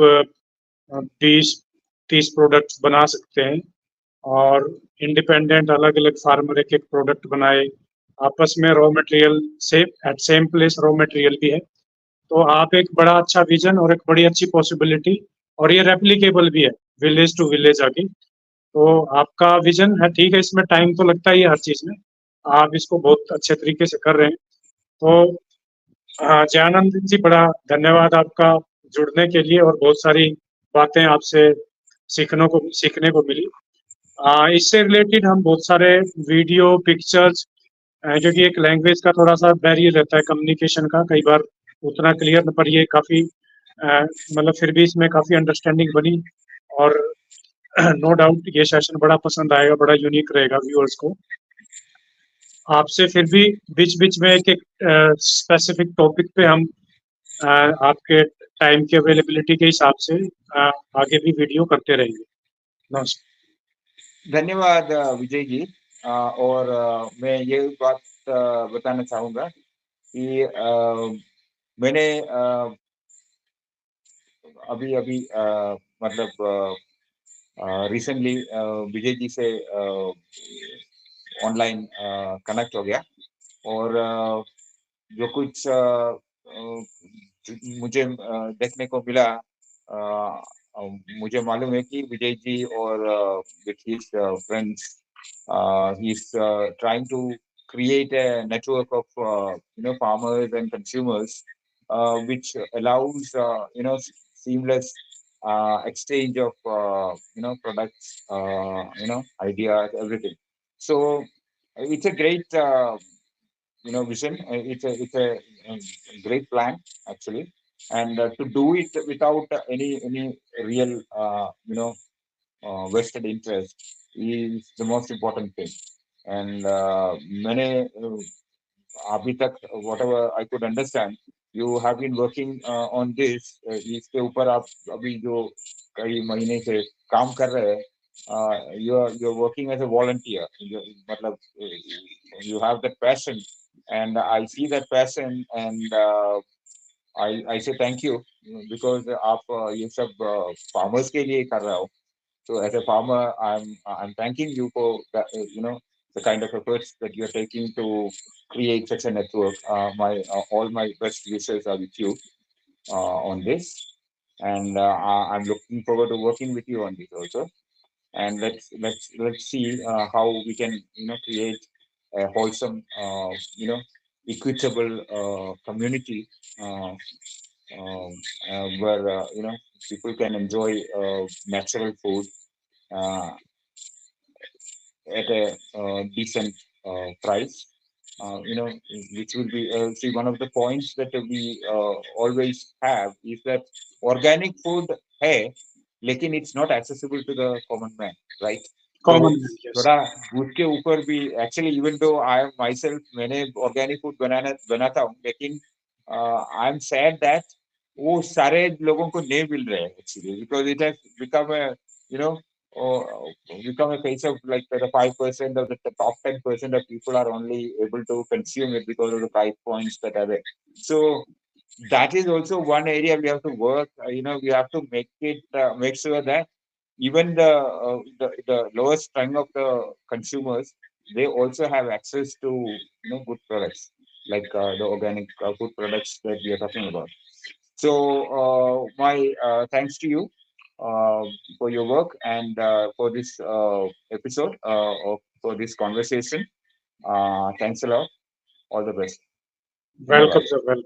20-30 प्रोडक्ट्स बना सकते हैं और इंडिपेंडेंट अलग अलग फार्मर एक एक प्रोडक्ट बनाए, आपस में रॉ मटेरियल से at same place raw material भी है। तो आप एक बड़ा अच्छा विजन और एक बड़ी अच्छी पॉसिबिलिटी, और ये रेप्लिकेबल भी है विलेज टू विलेज आगे। तो आपका विजन है ठीक है, इसमें टाइम तो लगता ही है हर चीज में, आप इसको बहुत अच्छे तरीके से कर रहे हैं। तो जयानंद जी, बड़ा धन्यवाद आपका जुड़ने के लिए, और बहुत सारी बातें आपसे सीखने को मिली। इससे रिलेटेड हम बहुत सारे वीडियो पिक्चर्स, क्योंकि एक लैंग्वेज का थोड़ा सा बैरियर रहता है कम्युनिकेशन का कई बार उतना क्लियर, पर ये काफी मतलब फिर भी इसमें काफी अंडरस्टैंडिंग बनी, और नो डाउट ये सेशन बड़ा पसंद आएगा, बड़ा यूनिक रहेगा व्यूअर्स को। आपसे फिर भी बीच बीच में एक एक स्पेसिफिक टॉपिक पे हम आपके टाइम की अवेलेबिलिटी के हिसाब से आगे भी वीडियो करते रहेंगे। नमस्कार।
धन्यवाद विजय जी। और मैं ये बात बताना चाहूँगा कि मैंने अभी अभी मतलब रिसेंटली विजय जी से ऑनलाइन कनेक्ट हो गया। और जो कुछ मुझे देखने को मिला, मुझे मालूम है कि विजय जी और with his friends he is trying to create a network of farmers and consumers, which allows seamless exchange of products, ideas, everything. So it's a great vision. It's a um, great plan actually, and to do it without any real vested interest is the most important thing. And मैंने अभी तक whatever I could understand, you have been working on this, इसके ऊपर आप अभी जो कई महीने से काम कर रहे हैं, you're working as a volunteer, मतलब you have that passion, and I see that passion, and I say thank you, because आप ये सब farmers के लिए कर रहे हो. So as a farmer, I'm thanking you for that, the kind of efforts that you're taking to create such a network. My all my best wishes are with you on this, and I'm looking forward to working with you on this also. And let's see how we can create a wholesome, equitable community, uh, um, where people can enjoy natural food uh, at a decent price. Which will be, see, one of the points that we always have is that organic food है, लेकिन it's not accessible to the common man, right? तो
common man, yes.
थोड़ा उसके ऊपर भी, actually even though I am myself, मैंने organic food बनाता हूँ, लेकिन I am sad that वो सारे लोगों को नहीं मिल रहे हैं actually, because it has become a, you know or become a case of like the 5% of the top 10% of people are only able to consume it because of the price points that are there. So that is also one area we have to work. We have to make sure that even the lowest strung of the consumers, they also have access to good products, like the organic food products that we are talking about. So my thanks to you uh, for your work, and for this episode, for this conversation. Thanks a lot. All the best.
Welcome,
Dhanyawad.
sir. Welcome.